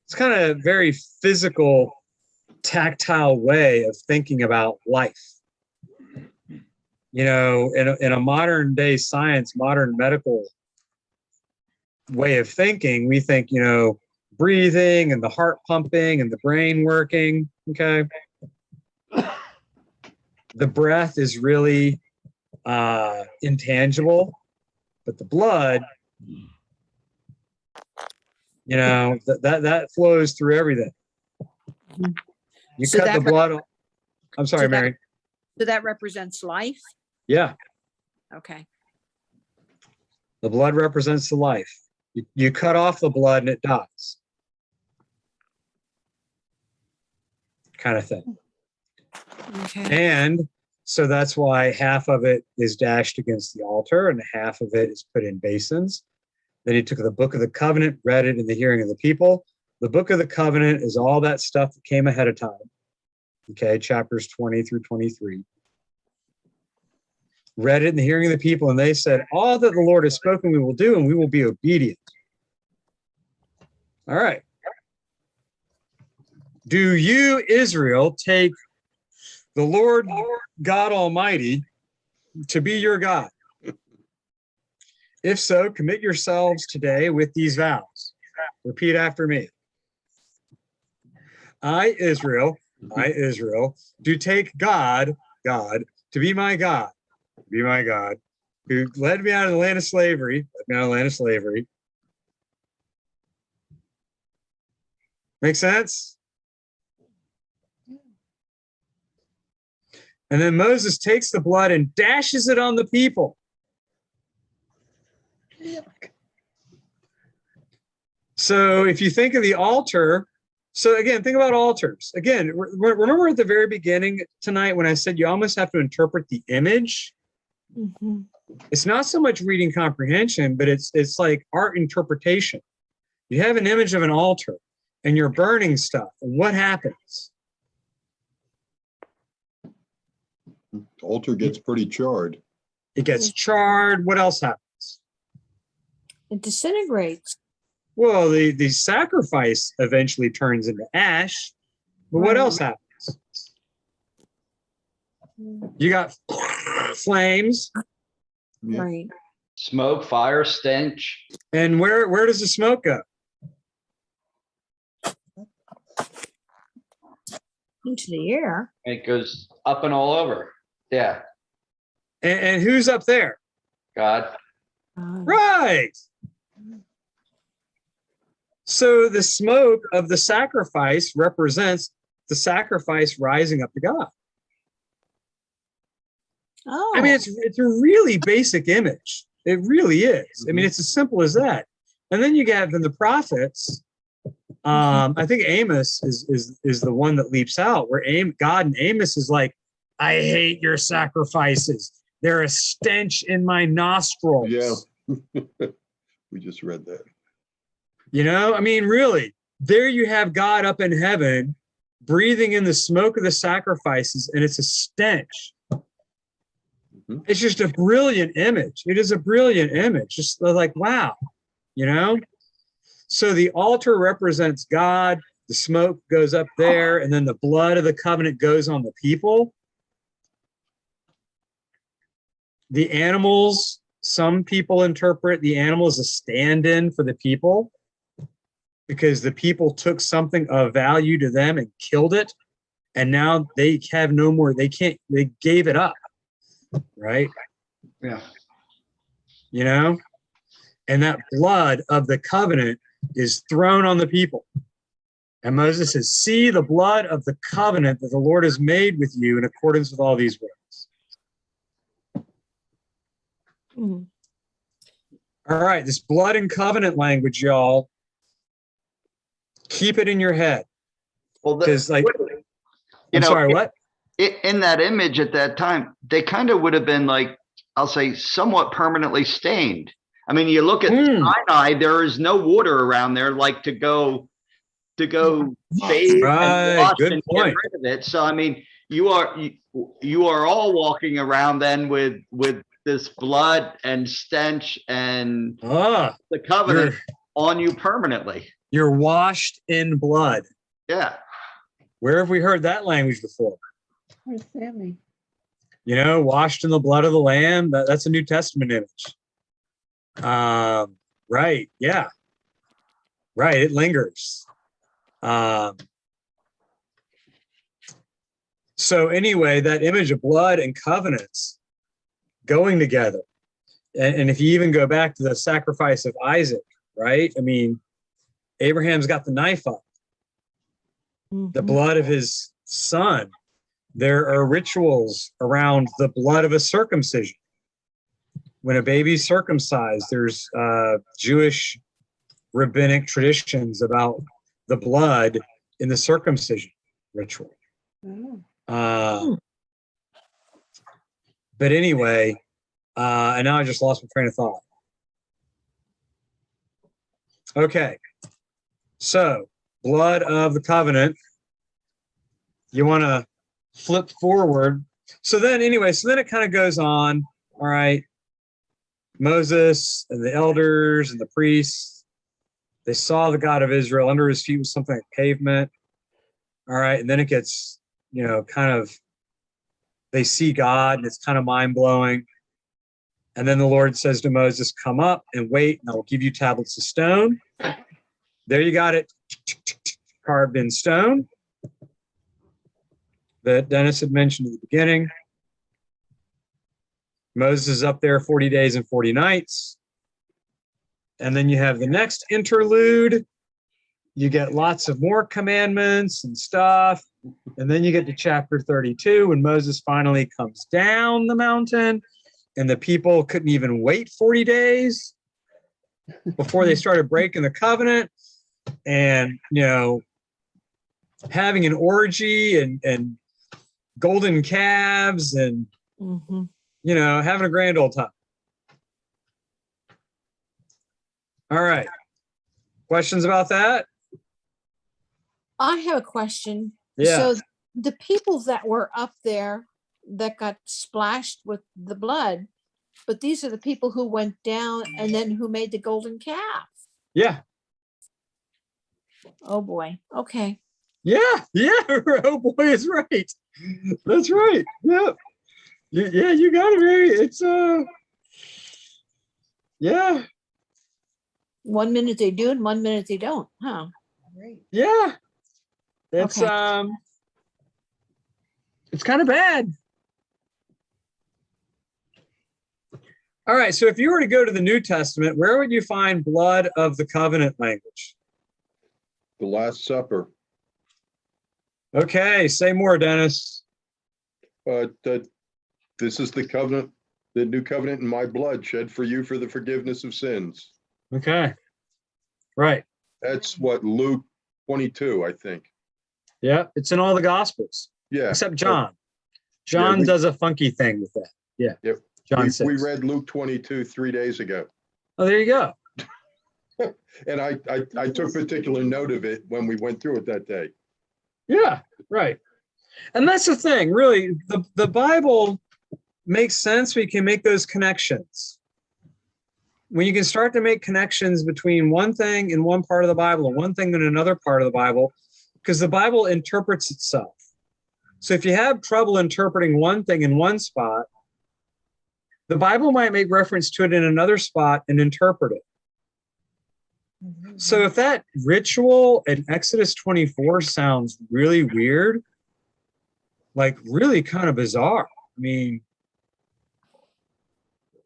Speaker 1: It's kind of a very physical, tactile way of thinking about life. In a modern day science, modern medical way of thinking, we think, breathing and the heart pumping and the brain working. Okay. The breath is really intangible, but the blood, that flows through everything. You
Speaker 3: So
Speaker 1: cut
Speaker 3: that
Speaker 1: the blood. I'm sorry, Mary.
Speaker 3: So that represents life?
Speaker 1: Yeah.
Speaker 3: Okay.
Speaker 1: The blood represents the life. You cut off the blood and it dies. Kind of thing.
Speaker 3: Okay.
Speaker 1: And so that's why half of it is dashed against the altar and half of it is put in basins. Then he took the book of the covenant, read it in the hearing of the people. The book of the covenant is all that stuff that came ahead of time. Okay, chapters 20 through 23. Read it in the hearing of the people, and they said, all that the Lord has spoken we will do, and we will be obedient. All right. Do you, Israel, take the Lord God Almighty to be your God? If so, commit yourselves today with these vows. Repeat after me. I, Israel, do take God to be my God, who led me out of the land of slavery, Make sense? And then Moses takes the blood and dashes it on the people. So if you think of the altar, so again, think about altars. Again, remember at the very beginning tonight when I said you almost have to interpret the image?
Speaker 3: Mhm.
Speaker 1: It's not so much reading comprehension, but it's like art interpretation. You have an image of an altar and you're burning stuff. And what happens?
Speaker 6: Altar gets pretty charred.
Speaker 1: It gets charred. What else happens?
Speaker 3: It disintegrates.
Speaker 1: Well, the sacrifice eventually turns into ash. But what else happens? You got flames.
Speaker 6: Yeah.
Speaker 3: Right.
Speaker 5: Smoke, fire, stench.
Speaker 1: And where does the smoke go?
Speaker 3: Into the air.
Speaker 5: It goes up and all over. Yeah.
Speaker 1: And who's up there?
Speaker 5: God.
Speaker 1: Right. So the smoke of the sacrifice represents the sacrifice rising up to God.
Speaker 3: Oh.
Speaker 1: I mean, it's a really basic image. It really is. I mean, it's as simple as that. And then you get in the prophets. I think Amos is the one that leaps out where God and Amos is like, I hate your sacrifices. They're a stench in my nostrils.
Speaker 6: Yeah. We just read that.
Speaker 1: You know, I mean, really, there you have God up in heaven breathing in the smoke of the sacrifices, and it's a stench. It's just a brilliant image. It is a brilliant image. Just like, wow, you know? So the altar represents God, the smoke goes up there, and then the blood of the covenant goes on the people. The animals, some people interpret the animal as a stand-in for the people because the people took something of value to them and killed it. And now they have no more, they gave it up. Right?
Speaker 5: Yeah.
Speaker 1: You know? And that blood of the covenant is thrown on the people. And Moses says, see the blood of the covenant that the Lord has made with you in accordance with all these words.
Speaker 3: Mhm.
Speaker 1: All right, this blood and covenant language, y'all, keep it in your head.
Speaker 5: Well,
Speaker 1: Because like,
Speaker 5: you know,
Speaker 1: sorry, what?
Speaker 5: In that image at that time, they kind of would have been like, I'll say, somewhat permanently stained. I mean, you look at Sinai, there is no water around there, like to go bathe and wash and get rid of it. So I mean, you are all walking around then with this blood and stench and the covenant on you permanently.
Speaker 1: You're washed in blood.
Speaker 5: Yeah.
Speaker 1: Where have we heard that language before?
Speaker 4: Where's Sammy?
Speaker 1: You know, washed in the blood of the Lamb. That's a New Testament image. Right. Yeah. Right. It lingers. So anyway, that image of blood and covenants going together. And if you even go back to the sacrifice of Isaac, right? I mean, Abraham's got the knife up. The blood of his son. There are rituals around the blood of a circumcision. When a baby's circumcised, there's Jewish rabbinic traditions about the blood in the circumcision ritual. But anyway, and now I just lost my train of thought. Okay, so blood of the covenant. You want to flip forward. So then it kind of goes on. All right. Moses and the elders and the priests, they saw the God of Israel. Under his feet was something like pavement. All right. And then it gets, kind of, they see God and it's kind of mind blowing. And then the Lord says to Moses, come up and wait, and I will give you tablets of stone. There you got it, carved in stone, that Dennis had mentioned at the beginning. Moses is up there 40 days and 40 nights. And then you have the next interlude. You get lots of more commandments and stuff. And then you get to chapter 32 when Moses finally comes down the mountain and the people couldn't even wait 40 days before they started breaking the covenant and, having an orgy and golden calves and, having a grand old time. All right. Questions about that?
Speaker 3: I have a question.
Speaker 1: Yeah.
Speaker 3: So the people that were up there that got splashed with the blood, but these are the people who went down and then who made the golden calf.
Speaker 1: Yeah.
Speaker 3: Oh boy. Okay.
Speaker 1: Yeah. Oh boy, is right. That's right. Yeah. Yeah, you got it, Mary. It's yeah.
Speaker 3: 1 minute they do and 1 minute they don't, huh?
Speaker 2: Great.
Speaker 1: Yeah. It's
Speaker 3: Okay.
Speaker 1: It's kind of bad. All right, so if you were to go to the New Testament, where would you find blood of the covenant language?
Speaker 6: The Last Supper.
Speaker 1: Okay, say more, Dennis.
Speaker 6: This is the covenant, the new covenant in my blood shed for you for the forgiveness of sins.
Speaker 1: Okay. Right.
Speaker 6: That's what Luke 22, I think.
Speaker 1: Yeah, it's in all the Gospels.
Speaker 6: Yeah.
Speaker 1: Except John. John does a funky thing with that. Yeah.
Speaker 6: Yep.
Speaker 1: John
Speaker 6: We
Speaker 1: 6.
Speaker 6: read Luke 22 3 days ago.
Speaker 1: Oh, there you go.
Speaker 6: And I took particular note of it when we went through it that day.
Speaker 1: Yeah, right. And that's the thing, really, the Bible makes sense when you can make those connections. When you can start to make connections between one thing in one part of the Bible and one thing in another part of the Bible, because the Bible interprets itself. So if you have trouble interpreting one thing in one spot, the Bible might make reference to it in another spot and interpret it. So if that ritual in Exodus 24 sounds really weird, like really kind of bizarre. I mean,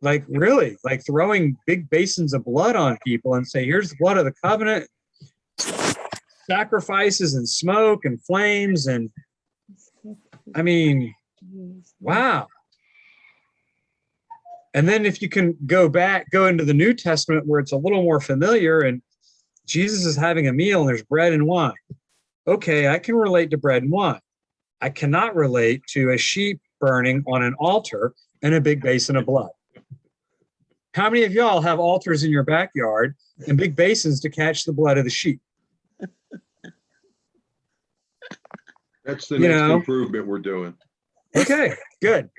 Speaker 1: like really, like throwing big basins of blood on people and say, here's the blood of the covenant, sacrifices and smoke and flames. And I mean, wow. And then if you can go into the New Testament where it's a little more familiar and Jesus is having a meal and there's bread and wine. Okay, I can relate to bread and wine. I cannot relate to a sheep burning on an altar and a big basin of blood. How many of y'all have altars in your backyard and big basins to catch the blood of the sheep?
Speaker 6: That's the next improvement we're doing.
Speaker 1: Okay, good.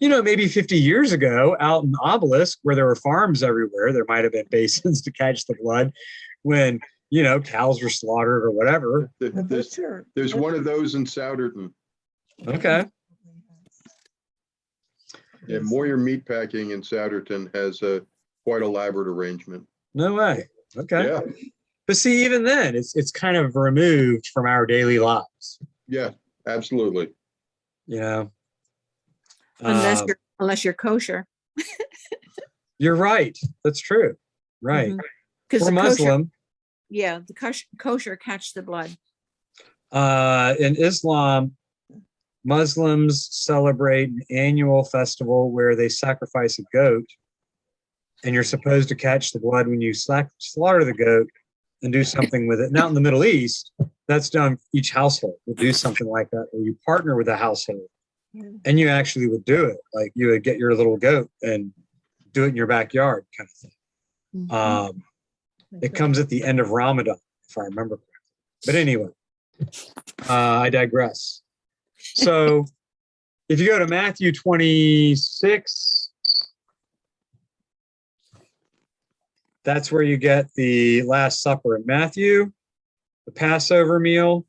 Speaker 1: Maybe 50 years ago out in Obelisk, where there were farms everywhere, there might have been basins to catch the blood when, cows were slaughtered or whatever.
Speaker 6: There's one of those in Souderton.
Speaker 1: Okay.
Speaker 6: Yeah, Moyer Meatpacking in Souderton has a quite elaborate arrangement.
Speaker 1: No way. Okay.
Speaker 6: Yeah.
Speaker 1: But see, even then, it's kind of removed from our daily lives.
Speaker 6: Yeah, absolutely.
Speaker 3: Unless you're kosher.
Speaker 1: You're right. That's true. Right.
Speaker 3: Because
Speaker 1: Or Muslim.
Speaker 3: The kosher catch the blood.
Speaker 1: In Islam, Muslims celebrate an annual festival where they sacrifice a goat, and you're supposed to catch the blood when you slaughter the goat and do something with it. Now in the Middle East, that's done. Each household will do something like that, or you partner with a household, and you actually would do it. Like you would get your little goat and do it in your backyard, kind of thing. It comes at the end of Ramadan, if I remember correctly. But anyway, I digress. So if you go to Matthew 26, that's where you get the Last Supper in Matthew, the Passover meal.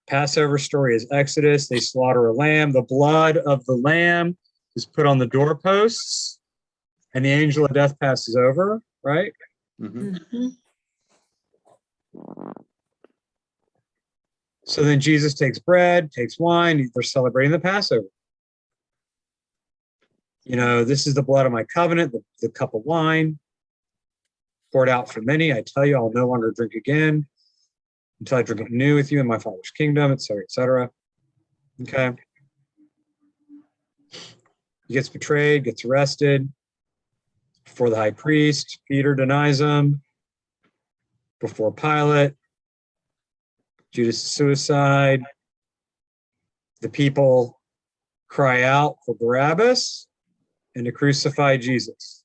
Speaker 1: Passover story is Exodus. They slaughter a lamb. The blood of the lamb is put on the doorposts, and the angel of death passes over, right?
Speaker 6: Mhm.
Speaker 1: So then Jesus takes bread, takes wine. They're celebrating the Passover. You know, this is the blood of my covenant, the cup of wine poured out for many. I tell you, I'll no longer drink again until I drink it new with you in my Father's kingdom, et cetera, et cetera. Okay. He gets betrayed, gets arrested before the high priest. Peter denies him before Pilate. Judas' suicide. The people cry out for Barabbas and to crucify Jesus.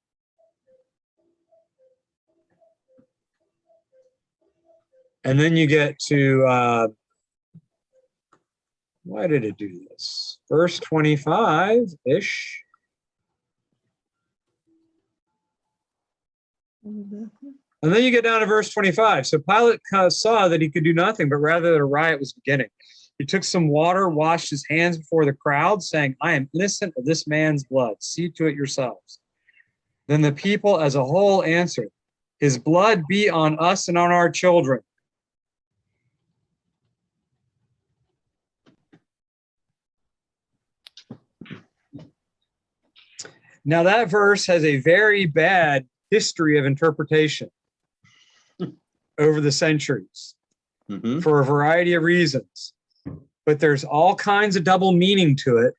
Speaker 1: And then you get to, why did it do this? Verse 25-ish. And then you get down to verse 25. So Pilate saw that he could do nothing, but rather that a riot was beginning. He took some water, washed his hands before the crowd, saying, I am innocent of this man's blood. See to it yourselves. Then the people as a whole answered, his blood be on us and on our children. Now that verse has a very bad history of interpretation over the centuries for a variety of reasons. But there's all kinds of double meaning to it.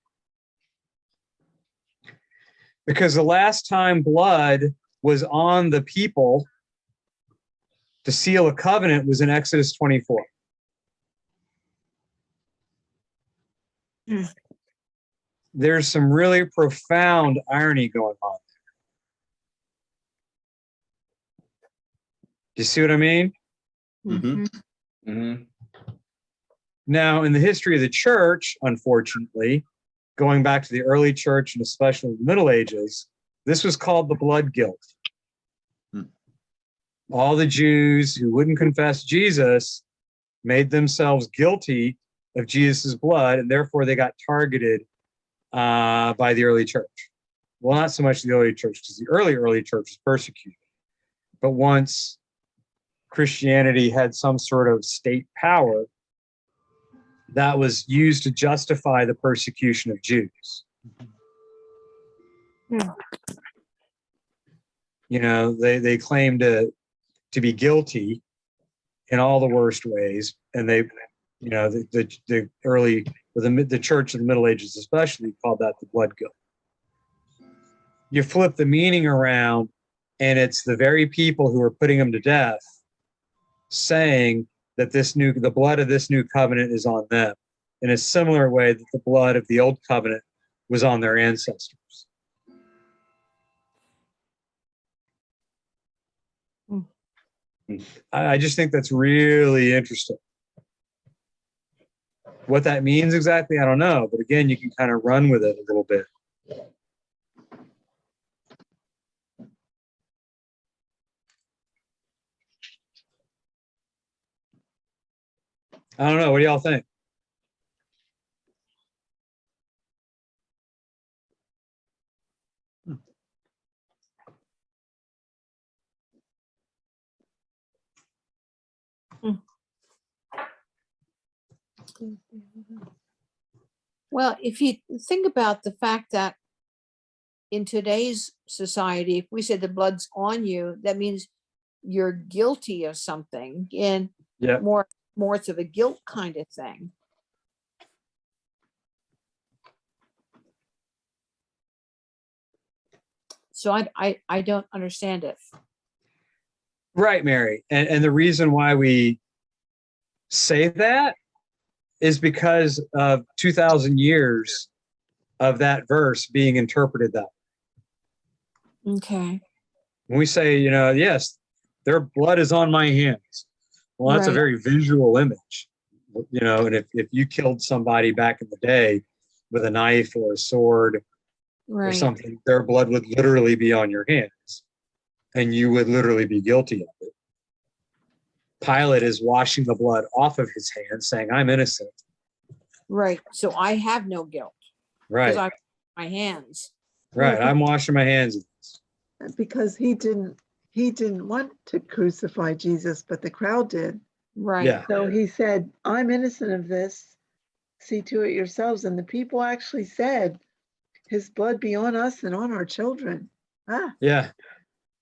Speaker 1: Because the last time blood was on the people to seal a covenant was in Exodus 24. There's some really profound irony going on. Do you see what I mean? Now, in the history of the church, unfortunately, going back to the early church and especially the Middle Ages, this was called the blood guilt. All the Jews who wouldn't confess Jesus made themselves guilty of Jesus' blood, and therefore they got targeted by the early church. Well, not so much the early church, because the early church was persecuted. But once Christianity had some sort of state power, that was used to justify the persecution of Jews. You know, they claimed to be guilty in all the worst ways, and they, you know, the early, or the church of the Middle Ages especially, called that the blood guilt. You flip the meaning around, and it's the very people who are putting them to death saying that the blood of this new covenant is on them, in a similar way that the blood of the old covenant was on their ancestors. I just think that's really interesting. What that means exactly, I don't know. But again, you can kind of run with it a little bit. I don't know. What do y'all think?
Speaker 3: Well, if you think about the fact that in today's society, if we say the blood's on you, that means you're guilty of something, and more it's of a guilt kind of thing. So I don't understand it.
Speaker 1: Right, Mary. And the reason why we say that is because of 2,000 years of that verse being interpreted that way.
Speaker 3: Okay.
Speaker 1: When we say, you know, yes, their blood is on my hands. Well, that's a very visual image. You know, and if you killed somebody back in the day with a knife or a sword or
Speaker 3: Right.
Speaker 1: something, their blood would literally be on your hands and you would literally be guilty of it. Pilate is washing the blood off of his hands, saying, I'm innocent.
Speaker 3: Right. So I have no guilt
Speaker 1: Right.
Speaker 3: because I my hands.
Speaker 1: Right. I'm washing my hands of this.
Speaker 4: Because he didn't want to crucify Jesus, but the crowd did.
Speaker 3: Right.
Speaker 1: Yeah.
Speaker 4: So he said, I'm innocent of this. See to it yourselves. And the people actually said, his blood be on us and on our children. Ah,
Speaker 1: Yeah.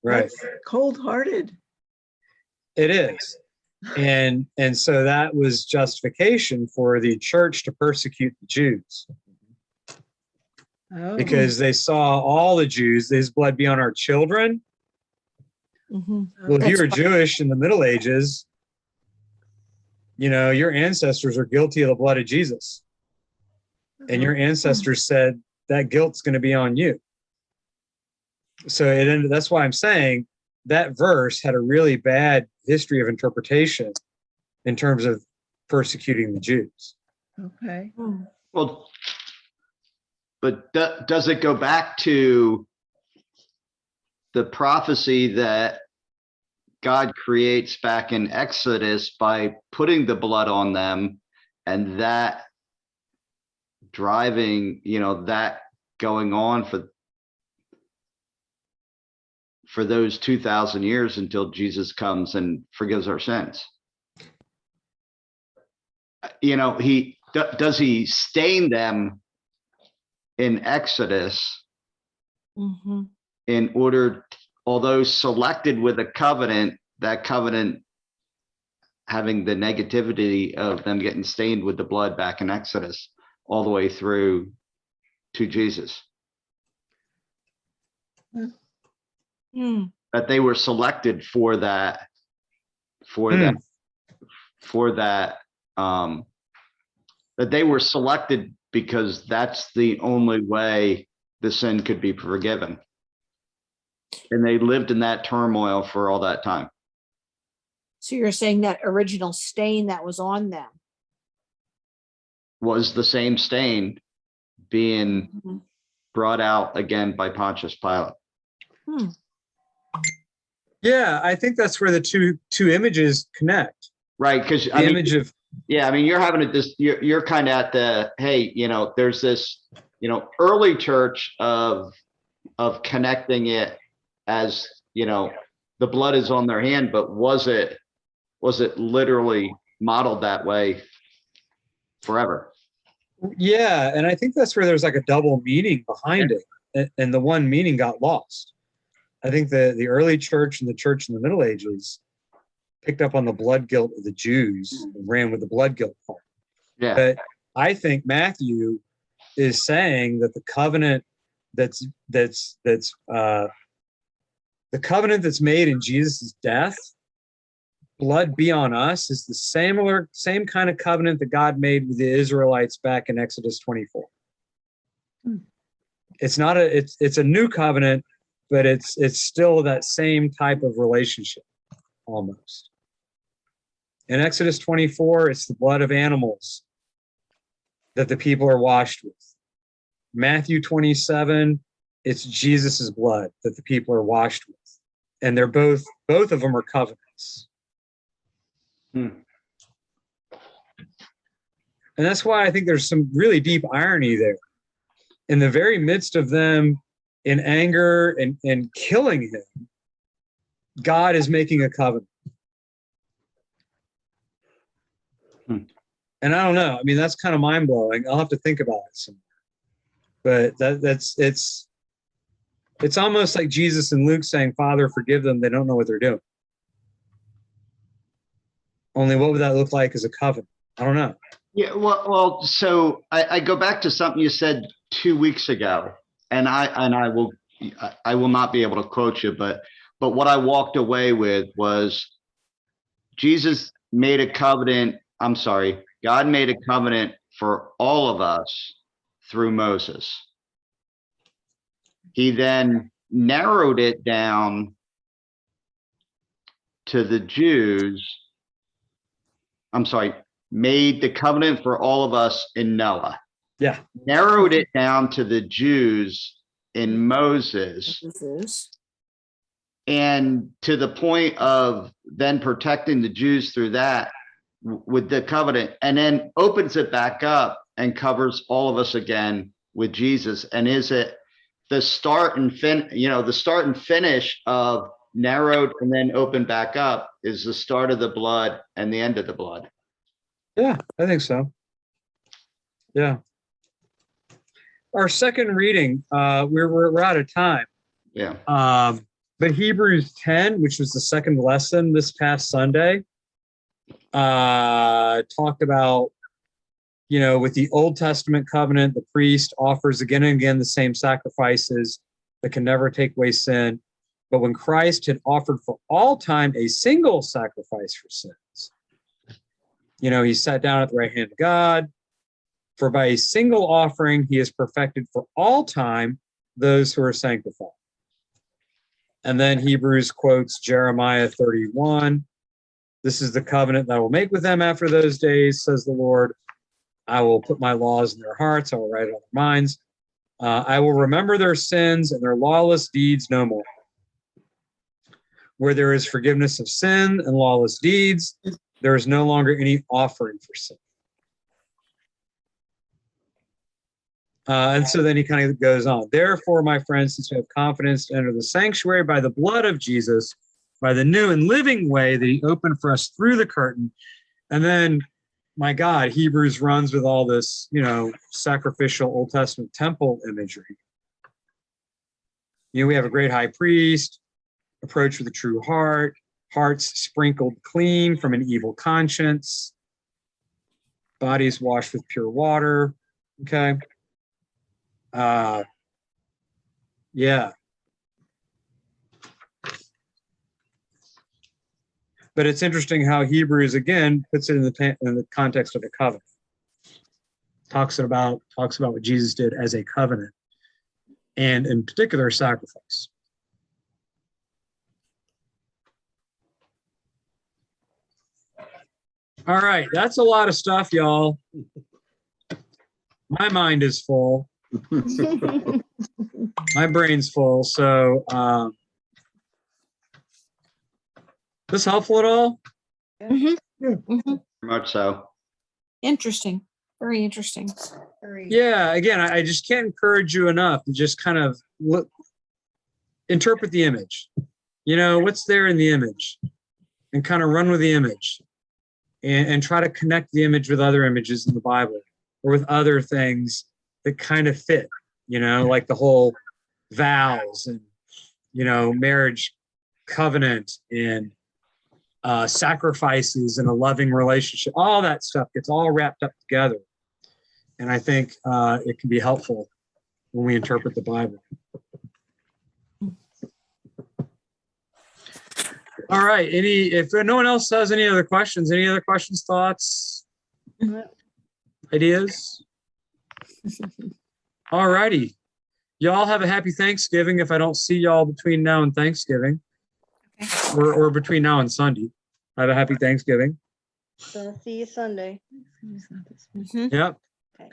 Speaker 1: Right.
Speaker 4: that's cold-hearted.
Speaker 1: It is. And so that was justification for the church to persecute the Jews
Speaker 4: Oh,
Speaker 1: because they saw all the Jews, his blood be on our children.
Speaker 3: Mhm.
Speaker 1: Well, if you
Speaker 3: That's
Speaker 1: were
Speaker 3: right.
Speaker 1: Jewish in the Middle Ages, you know, your ancestors are guilty of the blood of Jesus. And your ancestors said that guilt's going to be on you. So it ended, that's why I'm saying that verse had a really bad history of interpretation in terms of persecuting the Jews.
Speaker 4: okay.
Speaker 3: Mm.
Speaker 5: Well, but does it go back to the prophecy that God creates back in Exodus by putting the blood on them and that driving, you know, that going on for those 2,000 years until Jesus comes and forgives our sins? You know, does he stain them in Exodus
Speaker 3: Mhm.
Speaker 5: in order, although selected with a covenant, that covenant having the negativity of them getting stained with the blood back in Exodus all the way through to Jesus,
Speaker 3: Mm.
Speaker 5: that they were selected for that, that they were selected because that's the only way the sin could be forgiven. And they lived in that turmoil for all that time.
Speaker 3: So you're saying that original stain that was on them.
Speaker 5: Was the same stain being
Speaker 3: Mhm.
Speaker 5: brought out again by Pontius Pilate.
Speaker 3: Hmm.
Speaker 1: Yeah, I think that's where the two images connect.
Speaker 5: Right, because
Speaker 1: The
Speaker 5: I mean,
Speaker 1: image of
Speaker 5: yeah, I mean, you're having you're kind of at the, hey, you know, there's this, you know, early church of connecting it as, you know, the blood is on their hand, but was it literally modeled that way forever?
Speaker 1: yeah, and I think that's where there's like a double meaning behind it, and the one meaning got lost. I think the early church and the church in the Middle Ages picked up on the blood guilt of the Jews and ran with the blood guilt part.
Speaker 5: Yeah.
Speaker 1: But I think Matthew is saying that the covenant that's the covenant that's made in Jesus' death, blood be on us, is the same kind of covenant that God made with the Israelites back in Exodus 24. It's not it's a new covenant, but it's still that same type of relationship almost. In Exodus 24, it's the blood of animals that the people are washed with. Matthew 27, it's Jesus's blood that the people are washed with. And they're both of them are covenants.
Speaker 5: Hmm.
Speaker 1: And that's why I think there's some really deep irony there. In the very midst of them in anger and killing him, God is making a covenant. And I don't know. I mean, that's kind of mind blowing. I'll have to think about it some more. But it's almost like Jesus and Luke saying, Father, forgive them. They don't know what they're doing. Only what would that look like as a covenant? I don't know.
Speaker 5: Yeah, well, so I go back to something you said 2 weeks ago, and I will not be able to quote you, but what I walked away with was Jesus made a covenant. I'm sorry, God made a covenant for all of us through Moses. He then narrowed it down to the Jews. I'm sorry, made the covenant for all of us in Noah,
Speaker 1: Yeah.
Speaker 5: narrowed it down to the Jews in Moses,
Speaker 3: This is.
Speaker 5: and to the point of then protecting the Jews through that with the covenant, and then opens it back up and covers all of us again with Jesus. And is it the start and the start and finish of narrowed and then opened back up is the start of the blood and the end of the blood?
Speaker 1: Yeah, I think so. Yeah. Our second reading, we're out of time.
Speaker 5: Yeah.
Speaker 1: But Hebrews 10, which was the second lesson this past Sunday, talked about, with the Old Testament covenant, the priest offers again and again the same sacrifices that can never take away sin. But when Christ had offered for all time a single sacrifice for sins, he sat down at the right hand of God. For by a single offering, he has perfected for all time those who are sanctified. And then Hebrews quotes Jeremiah 31. This is the covenant that I will make with them after those days, says the Lord. I will put my laws in their hearts. I will write it on their minds. I will remember their sins and their lawless deeds no more. Where there is forgiveness of sin and lawless deeds, there is no longer any offering for sin. And so then he kind of goes on. Therefore, my friends, since we have confidence to enter the sanctuary by the blood of Jesus, by the new and living way that he opened for us through the curtain. And then, my God, Hebrews runs with all this, sacrificial Old Testament temple imagery. We have a great high priest, approach with a true heart, hearts sprinkled clean from an evil conscience, bodies washed with pure water. Okay. Yeah. But it's interesting how Hebrews again puts it in the context of a covenant. Talks about what Jesus did as a covenant, and in particular sacrifice. All right, that's a lot of stuff, y'all. My mind is full. My brain's full. So, this helpful at all?
Speaker 5: Very much so.
Speaker 3: Interesting. Very interesting.
Speaker 1: Yeah, again, I just can't encourage you enough to just kind of interpret the image. What's there in the image, and kind of run with the image, and try to connect the image with other images in the Bible or with other things that kind of fit, like the whole vows and, marriage covenant and sacrifices and a loving relationship. All that stuff gets all wrapped up together. And I think it can be helpful when we interpret the Bible. All right. If no one else has any other questions, thoughts, ideas? All righty. Y'all have a happy Thanksgiving if I don't see y'all between now and Thanksgiving. Or between now and Sunday. Have a happy Thanksgiving.
Speaker 7: So see you Sunday.
Speaker 3: Mhm.
Speaker 1: Yep.
Speaker 7: Okay.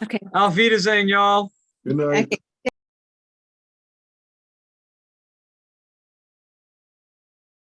Speaker 3: Okay.
Speaker 1: Auf Wiedersehen, y'all.
Speaker 6: Good night.
Speaker 3: Okay.